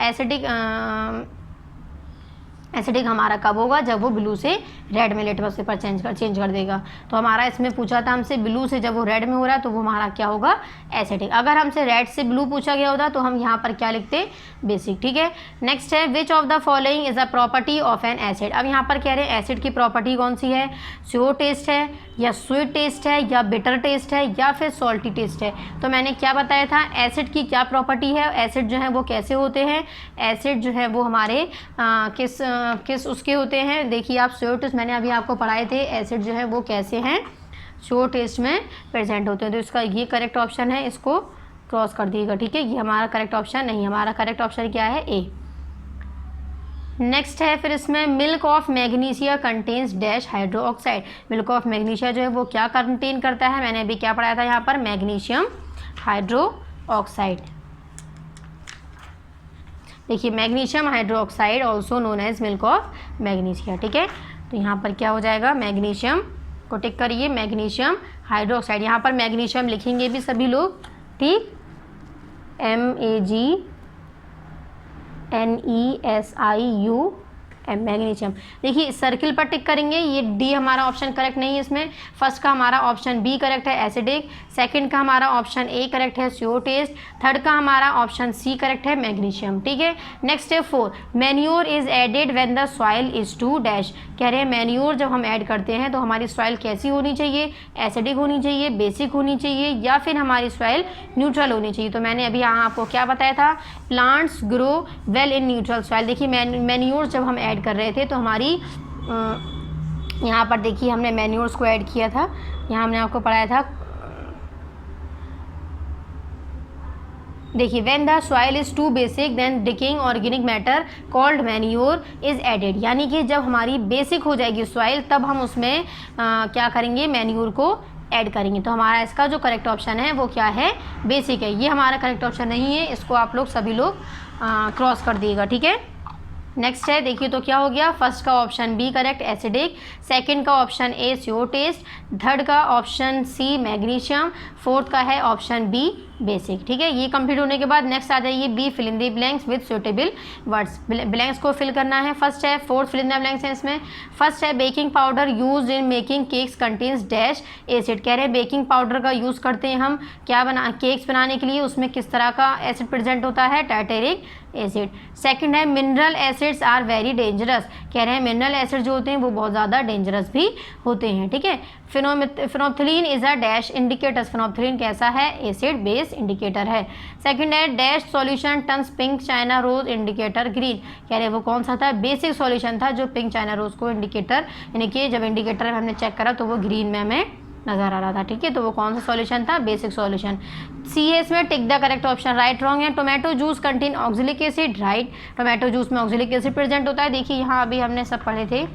एसिडिक हमारा कब होगा, जब वो ब्लू से रेड में लिटमस पेपर चेंज कर देगा। तो हमारा इसमें पूछा था हमसे ब्लू से जब वो रेड में हो रहा है तो वो हमारा क्या होगा, एसिडिक। अगर हमसे रेड से ब्लू पूछा गया होता तो हम यहाँ पर क्या लिखते, बेसिक। ठीक है, नेक्स्ट है which of the following is a property of N acid. अब यहाँ पर कह रहे हैं एसिड की प्रॉपर्टी कौन सी है, श्योर टेस्ट है या स्वीट टेस्ट है या बिटर टेस्ट है या फिर सॉल्टी टेस्ट है। तो मैंने क्या बताया था, एसिड की क्या प्रॉपर्टी है, एसिड जो है वो कैसे होते हैं, एसिड जो है वो हमारे किस उसके होते हैं। देखिए आप श्योर टेस्ट मैंने अभी आपको पढ़ाए थे, एसिड जो है वो कैसे हैं, श्योर टेस्ट में प्रेजेंट होते हैं। तो इसका ये करेक्ट ऑप्शन है, इसको क्रॉस कर दिएगा। ठीक है, ये हमारा करेक्ट ऑप्शन नहीं, हमारा करेक्ट ऑप्शन क्या है, ए। नेक्स्ट है फिर इसमें milk of magnesia contains dash hydro oxide. Milk of magnesia जो है वो क्या कंटेन करता है, मैंने अभी क्या पढ़ाया था यहाँ पर, मैग्नीशियम हाइड्रो ऑक्साइड। देखिए magnesium hydroxide also known as milk of magnesia. ठीक है, तो यहाँ पर क्या हो जाएगा, मैग्नीशियम को टिक करिए, मैग्नीशियम हाइड्रो ऑक्साइड। यहाँ पर मैग्नीशियम लिखेंगे भी सभी लोग, ठीक, MAGNESIUM मैग्नीशियम। देखिए सर्किल पर टिक करेंगे, ये डी हमारा ऑप्शन करेक्ट नहीं है इसमें। फर्स्ट का हमारा ऑप्शन बी करेक्ट है एसिडिक, सेकंड का हमारा ऑप्शन ए करेक्ट है स्योर टेस्ट, थर्ड का हमारा ऑप्शन सी करेक्ट है मैग्नीशियम। ठीक है, नेक्स्ट है 4, manure is added when the soil is too dash. कह रहे हैं मैन्योर जब हम ऐड करते हैं तो हमारी सॉइल कैसी होनी चाहिए, एसिडिक होनी चाहिए, बेसिक होनी चाहिए, या फिर हमारी सॉइल न्यूट्रल होनी चाहिए। तो मैंने अभी यहाँ आपको क्या बताया था, plants grow well in neutral soil. देखिए मैन्योर जब हम ऐड कर रहे थे तो हमारी यहाँ पर देखिए हमने मैन्योर्स को ऐड किया था, यहाँ हमने आपको पढ़ाया था, देखिए when the soil is too basic then decaying organic matter called manure is added. यानी कि जब हमारी बेसिक हो जाएगी सॉइल तब हम उसमें क्या करेंगे, मैन्योर को ऐड करेंगे। तो हमारा इसका जो करेक्ट ऑप्शन है वो क्या है, बेसिक है। ये हमारा करेक्ट ऑप्शन नहीं है, इसको आप लोग सभी लोग क्रॉस कर दिएगा। ठीक है, नेक्स्ट है देखिए तो क्या हो गया, फर्स्ट का option B correct acidic, second का option A sour taste, third का ऑप्शन सी मैग्नीशियम, फोर्थ का है ऑप्शन बी बेसिक। ठीक है, ये कंप्लीट होने के बाद नेक्स्ट आ जाइए B fill in the blanks with suitable words. Blanks को फिल करना है। फर्स्ट है, fourth fill in the blanks है इसमें। फर्स्ट है baking powder use in making cakes contains dash acid. कह रहे हैं बेकिंग पाउडर का यूज़ करते हैं हम क्या केक्स बनाने के लिए, उसमें किस तरह का एसिड प्रेजेंट होता है, टार्टेरिक एसिड। सेकंड है mineral acids are very dangerous. कह रहे हैं मिनरल एसिड जो होते हैं वो बहुत ज़्यादा डेंजरस भी होते हैं। ठीक है, phenolphthalein is a dash indicators. Phenolphthalein कैसा है, एसिड बेस इंडिकेटर है। सेकंड है dash solution turns pink China rose indicator green. कह रहे वो कौन सा था, बेसिक सॉल्यूशन था जो पिंक चाइना रोज को इंडिकेटर, यानी कि जब इंडिकेटर में हमने चेक करा तो वो ग्रीन में हमें नज़र आ रहा था। ठीक है, तो वो कौन सा सॉल्यूशन था, बेसिक सॉल्यूशन। सी है इसमें, tick the correct option. Right wrong है, tomato juice contain oxalic acid. Right, tomato juice में ऑक्जेलिक एसिड प्रेजेंट होता है। देखिए यहाँ अभी हमने सब पढ़े थे,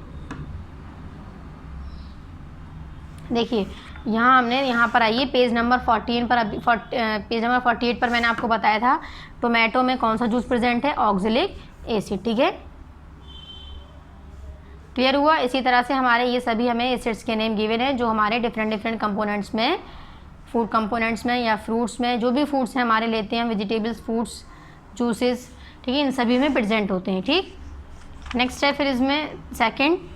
देखिए यहाँ हमने यहाँ पर आइए पेज नंबर 14 पर, अभी पेज नंबर 48 पर मैंने आपको बताया था टोमेटो में कौन सा जूस प्रेजेंट है, ऑक्जेलिक एसिड। ठीक है, क्लियर हुआ। इसी तरह से हमारे ये सभी हमें एसिड्स के नेम गिवन हैं जो हमारे डिफरेंट कंपोनेंट्स में, फूड कंपोनेंट्स में या फ्रूट्स में, जो भी फूड्स हैं हमारे लेते हैं, वेजिटेबल्स, फ्रूट्स, जूसेस, ठीक है, इन सभी में प्रेजेंट होते हैं। ठीक, नेक्स्ट है फिर इसमें सेकंड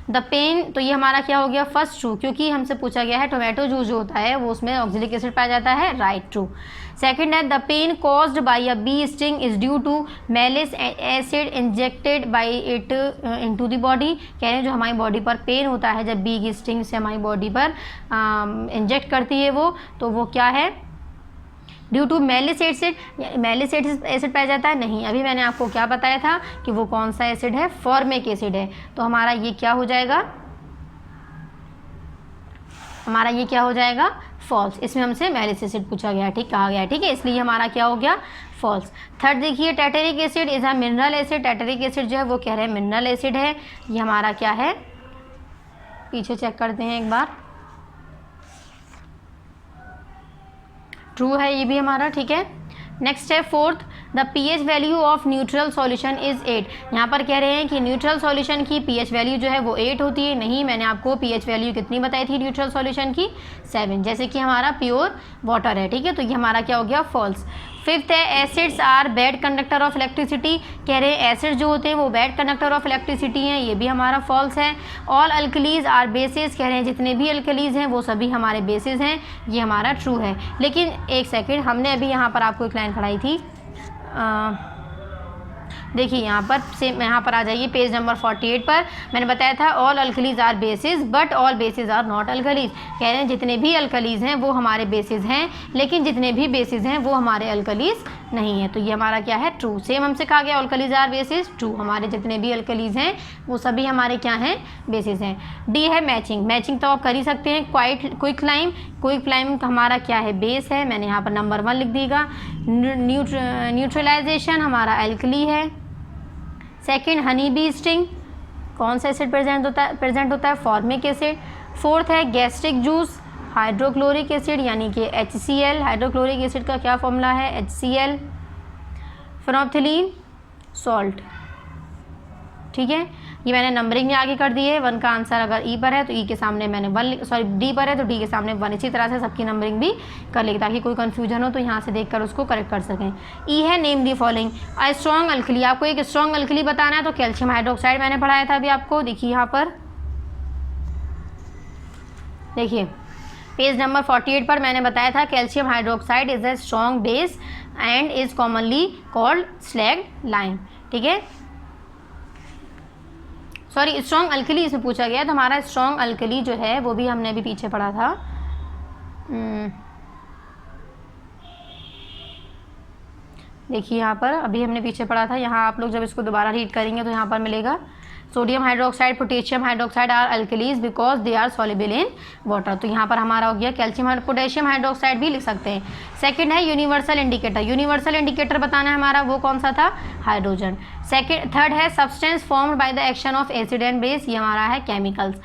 द पेन। तो ये हमारा क्या हो गया, फर्स्ट ट्रू, क्योंकि हमसे पूछा गया है टोमेटो जूस जो होता है वो उसमें ऑक्जेलिक एसिड पाया जाता है। Right, true. सेकंड है the pain caused by a bee sting is due to malic acid injected by it into the body. कह रहे हैं जो हमारी बॉडी पर पेन होता है जब बी की स्टिंग से हमारी बॉडी पर इंजेक्ट करती है वो, तो वो क्या है, due to malic acid. Malic acid पाया जाता है, नहीं, अभी मैंने आपको क्या बताया था कि वो कौन सा एसिड है, फॉर्मिक एसिड है। तो हमारा ये क्या हो जाएगा, हमारा ये क्या हो जाएगा, फॉल्स। इसमें हमसे मैलिस एसिड पूछा गया, ठीक, कहा गया, ठीक है, इसलिए हमारा क्या हो गया, फॉल्स। थर्ड देखिए tartaric acid is a mineral acid. Tartaric acid जो है वो कह रहे हैं मिनरल एसिड है। ये हमारा क्या है, पीछे चेक करते हैं एक बार, ट्रू है ये भी हमारा। ठीक है, नेक्स्ट है fourth the pH value of neutral solution is 8। यहाँ पर कह रहे हैं कि न्यूट्रल सॉल्यूशन की पीएच वैल्यू जो है वो 8 होती है। नहीं, मैंने आपको पीएच वैल्यू कितनी बताई थी न्यूट्रल सॉल्यूशन की, 7, जैसे कि हमारा प्योर वाटर है। ठीक है, तो ये हमारा क्या हो गया, फॉल्स। फिफ्थ है acids are bad conductor of electricity. कह रहे हैं एसिड्स जो होते हैं वो बैड कंडक्टर ऑफ इलेक्ट्रिसिटी हैं, ये भी हमारा फॉल्स है। All alkalis are bases. कह रहे हैं जितने भी अल्कलीज हैं वो सभी हमारे बेसिस हैं, ये हमारा ट्रू है। लेकिन एक सेकेंड, हमने अभी यहाँ पर आपको एक लाइन पढ़ाई थी, देखिए यहाँ पर सेम, यहाँ पर आ जाइए पेज नंबर 48 पर, मैंने बताया था all alkalis are bases but all bases are not alkalis. कह रहे हैं जितने भी अल्कलीज हैं वो हमारे बेसिस हैं, लेकिन जितने भी बेसिस हैं वो हमारे अल्कलीज नहीं है। तो ये हमारा क्या है, ट्रू। सेम हमसे कहा गया अल्कलीज आर बेसिस, ट्रू, हमारे जितने भी अल्कलीज हैं वो सभी हमारे क्या हैं, बेसिस हैं। डी है मैचिंग। मैचिंग तो आप कर ही सकते हैं। क्विक लाइम, क्विक लाइम हमारा क्या है, बेस है, मैंने यहाँ पर नंबर 1 लिख दिएगा। न्यूट्रलाइजेशन हमारा एल्कली है। सेकंड हनी बी स्टिंग, कौन सा एसिड प्रेजेंट होता है, फॉर्मिक एसिड। फोर्थ है गैस्ट्रिक जूस, हाइड्रोक्लोरिक एसिड यानी कि HCl। हाइड्रोक्लोरिक एसिड का क्या फॉर्मूला है, HCl। फिनोप्थिलीन सॉल्ट, ठीक है। ये मैंने नंबरिंग में आगे कर दी है। 1 का आंसर अगर ई पर है तो ई के सामने मैंने 1, डी पर है तो डी के सामने 1। इसी तरह से सबकी नंबरिंग भी कर लेगी ताकि कोई कन्फ्यूजन हो तो यहाँ से देख कर उसको करेक्ट कर सकें। ई है name the following a strong alkali. आपको एक स्ट्रॉन्ग अल्कली बताना है तो कैल्शियम हाइड्रोक्साइड मैंने पढ़ाया था अभी आपको। देखिए यहाँ पर देखिए पेज नंबर 48 पर मैंने बताया था calcium hydroxide is a strong base and is commonly called slagged lime. ठीक है, सॉरी स्ट्रॉन्ग अल्कली इसमें पूछा गया तो हमारा स्ट्रॉन्ग अल्कली जो है वो भी हमने अभी पीछे पढ़ा था। देखिए यहाँ पर अभी हमने पीछे पढ़ा था। यहाँ आप लोग जब इसको दोबारा रीड करेंगे तो यहाँ पर मिलेगा sodium hydroxide potassium hydroxide are alkalis because they are soluble in water. तो यहाँ पर हमारा हो गया कैल्शियम पोटेशियम हाइड्रोक्साइड भी लिख सकते हैं। सेकंड है यूनिवर्सल इंडिकेटर। यूनिवर्सल इंडिकेटर बताना है हमारा, वो कौन सा था? हाइड्रोजन। थर्ड है substance formed by the action of acid and base. ये हमारा है केमिकल्स।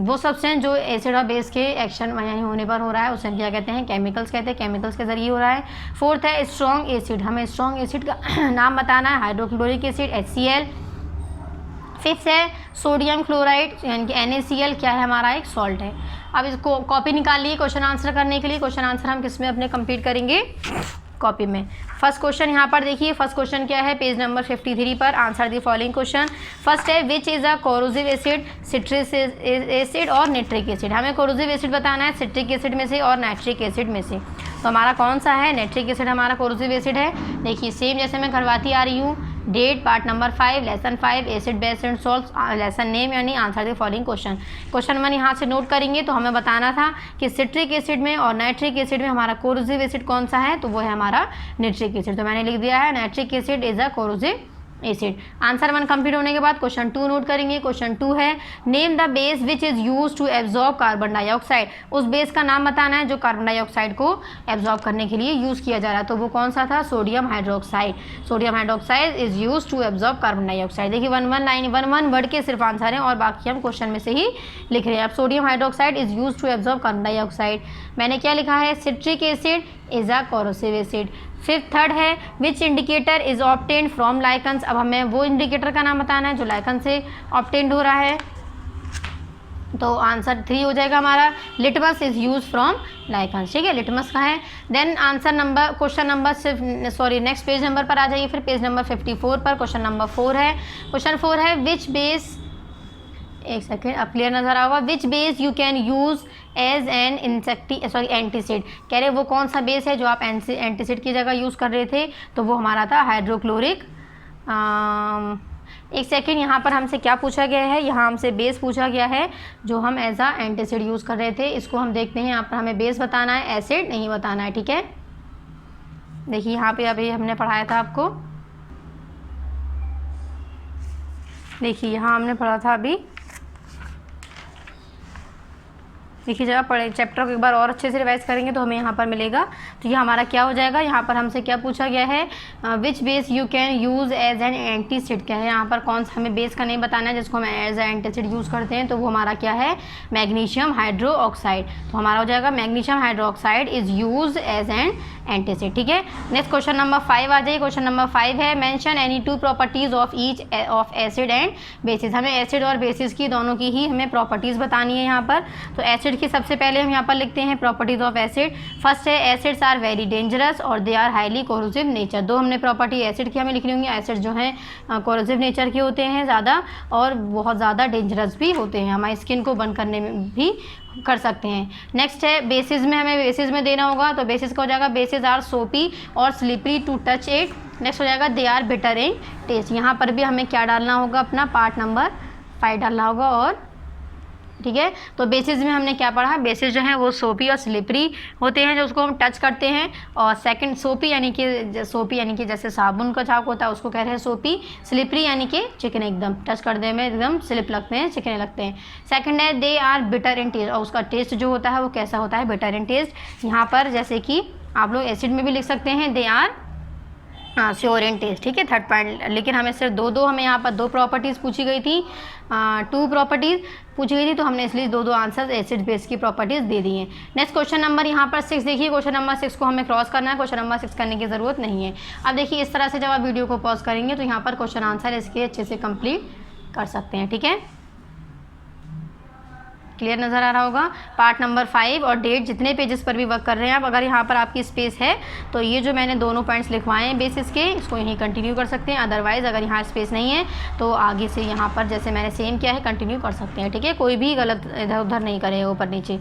वो सब्सटेंस जो एसिड और बेस के एक्शन यानी होने पर हो रहा है उसे क्या कहते हैं? केमिकल्स कहते हैं। केमिकल्स के जरिए हो रहा है। फोर्थ है स्ट्रॉन्ग एसिड। हमें स्ट्रॉन्ग एसिड का नाम बताना है, हाइड्रोक्लोरिक एसिड HCl। फिफ्थ है सोडियम क्लोराइड यानी कि NaCl, क्या है हमारा? एक सॉल्ट है। अब इसको कॉपी निकाल लिए क्वेश्चन आंसर करने के लिए। क्वेश्चन आंसर हम किस में अपने कंप्लीट करेंगे? कॉपी में। फर्स्ट क्वेश्चन यहाँ पर देखिए, फर्स्ट क्वेश्चन क्या है? पेज नंबर 53 पर। Answer the following question. First है which is a corrosive acid? Citric acid और नाइट्रिक एसिड। हमें कोरोसिव एसिड बताना है सिट्रिक एसिड में से और नाइट्रिक एसिड में से। तो हमारा कौन सा है? नाइट्रिक एसिड हमारा कोरोसिव एसिड है। देखिए सेम जैसे मैं करवाती आ रही हूँ। Date part number 5 lesson 5 acid base and salts lesson name यानी answer the following question. Question 1 यहाँ से नोट करेंगे तो हमें बताना था कि सिट्रिक एसिड में और नाइट्रिक एसिड में हमारा कोरोसिव एसिड कौन सा है? तो वो है हमारा नाइट्रिक एसिड। तो मैंने लिख दिया है nitric acid is a corrosive acid. Answer 1 complete होने के बाद क्वेश्चन 2 नोट करेंगे। क्वेश्चन 2 है name the base which is use to absorb carbon dioxide. उस बेस का नाम बताना है जो कार्बन डाइऑक्साइड को एब्जॉर्ब करने के लिए यूज किया जा रहा है। तो वो कौन सा था? Sodium hydroxide. Sodium hydroxide is use to absorb carbon dioxide. देखिए 1 वर्ड के सिर्फ आंसर हैं और बाकी हम क्वेश्चन में से ही लिख रहे हैं। अब sodium hydroxide is use to absorb carbon dioxide. मैंने क्या लिखा है? Citric acid is a corrosive acid. Third है which indicator is obtained from lichens. अब हमें वो इंडिकेटर का नाम बताना है जो लाइकन से ऑब्टेन्ड हो रहा है। तो आंसर 3 हो जाएगा हमारा। Litmus is use from lichens. ठीक है, लिटमस का है। Then answer number question number next page number पर आ जाइए। फिर पेज नंबर 54 पर क्वेश्चन नंबर 4 है। क्वेश्चन 4 है विच बेस, एक सेकेंड अब क्लियर नजर आएगा। Which base you can use as an antacid. कह रहे वो कौन सा बेस है जो आप एंटीसिड की जगह यूज़ कर रहे थे? तो वो हमारा था हाइड्रोक्लोरिक। एक सेकेंड, यहाँ पर हमसे क्या पूछा गया है? यहाँ हमसे बेस पूछा गया है जो हम एज आ एंटीसिड यूज़ कर रहे थे। इसको हम देखते हैं। यहाँ पर हमें बेस बताना है, एसिड नहीं बताना है। ठीक है, देखिए यहाँ पे अभी हमने पढ़ाया था आपको। देखिए यहाँ हमने पढ़ा था अभी। देखिए जब आप पढ़े चैप्टर को एक बार और अच्छे से रिवाइज करेंगे तो हमें यहाँ पर मिलेगा। तो ये हमारा क्या हो जाएगा? यहाँ पर हमसे क्या पूछा गया है? Which base you can use as an antacid. क्या है यहाँ पर? कौन सा हमें बेस का नहीं बताना है जिसको हम एज एन एंटीसिड यूज़ करते हैं। तो वो हमारा क्या है? Magnesium hydroxide. तो हमारा हो जाएगा magnesium hydroxide is use as an antacid. ठीक है, नेक्स्ट क्वेश्चन नंबर 5 आ जाइए। क्वेश्चन नंबर 5 है mention any 2 properties of each of acid and bases. हमें एसिड और बेसिस की दोनों की ही हमें प्रॉपर्टीज़ बतानी है यहाँ पर। तो एसिड की सबसे पहले हम यहाँ पर लिखते हैं प्रॉपर्टीज ऑफ एसिड। फर्स्ट है एसिड्स आर वेरी डेंजरस और they are highly corrosive nature. दो हमने प्रॉपर्टी एसिड की हमें लिखनी होंगी। एसिड जो है कोरोसिव नेचर के होते हैं ज़्यादा और बहुत ज़्यादा डेंजरस भी होते हैं, हमारी स्किन को बर्न करने में भी कर सकते हैं। नेक्स्ट है बेसिस में, हमें बेसिस में देना होगा। तो बेसिस का हो जाएगा बेसिस आर सोपी और slippery to touch it. Next हो जाएगा they are bitter in taste. यहाँ पर भी हमें क्या डालना होगा? अपना पार्ट नंबर 5 डालना होगा। और ठीक है, तो बेसिस में हमने क्या पढ़ा? बेसिस जो है वो सोपी और स्लिपरी होते हैं जो उसको हम टच करते हैं। और सेकंड सोपी यानी कि जैसे साबुन का झाग होता है उसको कह रहे हैं सोपी। स्लिपरी यानी कि चिकने, एकदम टच करने में एकदम स्लिप लगते हैं, चिकने लगते हैं। सेकंड है they are bitter in taste और उसका टेस्ट जो होता है वो कैसा होता है? Bitter in taste. यहाँ पर जैसे कि आप लोग एसिड में भी लिख सकते हैं they are sure in taste. ठीक है, थर्ड पॉइंट। लेकिन हमें सिर्फ दो हमें यहाँ पर 2 प्रॉपर्टीज़ पूछी गई थी, 2 प्रॉपर्टीज़ पूछी गई थी, तो हमने इसलिए 2 आंसर एसिड बेस की प्रॉपर्टीज़ दे दी हैं। नेक्स्ट क्वेश्चन नंबर यहाँ पर 6 देखिए। क्वेश्चन नंबर 6 को हमें क्रॉस करना है, क्वेश्चन नंबर 6 करने की ज़रूरत नहीं है। अब देखिए इस तरह से जब आप वीडियो को पॉज करेंगे तो यहाँ पर क्वेश्चन आंसर इसके अच्छे से कंप्लीट कर सकते हैं। ठीक है, क्लियर नज़र आ रहा होगा। पार्ट नंबर 5 और डेट जितने पेजेस पर भी वर्क कर रहे हैं आप, अगर यहाँ पर आपकी स्पेस है तो ये जो मैंने दोनों पॉइंट्स लिखवाए हैं बेसिस के, इसको यहीं कंटिन्यू कर सकते हैं। अदरवाइज़ अगर यहाँ स्पेस नहीं है तो आगे से यहाँ पर जैसे मैंने सेम किया है कंटिन्यू कर सकते हैं। ठीक है, कोई भी गलत इधर उधर नहीं करेगा ऊपर नीचे।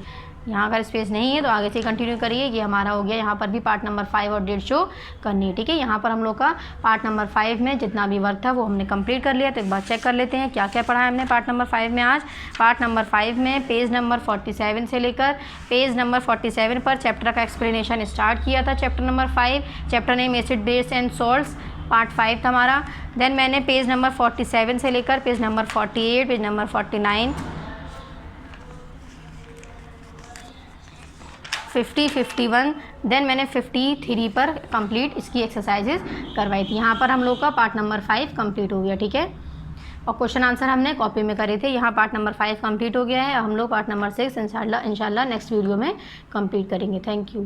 यहाँ अगर स्पेस नहीं है तो आगे से कंटिन्यू करिए। ये हमारा हो गया, यहाँ पर भी पार्ट नंबर 5 और डेट शो करनी है। ठीक है, यहाँ पर हम लोग का पार्ट नंबर 5 में जितना भी वर्क था वो हमने कंप्लीट कर लिया। तो एक बार चेक कर लेते हैं क्या क्या पढ़ा है हमने पार्ट नंबर 5 में आज। पार्ट नंबर 5 में पेज नंबर 47 से लेकर पेज नंबर 47 पर चैप्टर का एक्सप्लेनेशन स्टार्ट किया था। Chapter number 5, chapter name acid base and salts, part 5 था हमारा। देन मैंने पेज नंबर 47 से लेकर page number 48, page number 49, 50, 51, then मैंने 53 पर कंप्लीट इसकी एक्सरसाइजेज करवाई थी। यहाँ पर हम लोग का पार्ट नंबर 5 कंप्लीट हो गया। ठीक है, और क्वेश्चन आंसर हमने कॉपी में करे थे। यहाँ पार्ट नंबर 5 कंप्लीट हो गया है। हम लोग पार्ट नंबर 6 इंशाल्लाह नेक्स्ट वीडियो में कंप्लीट करेंगे। Thank you.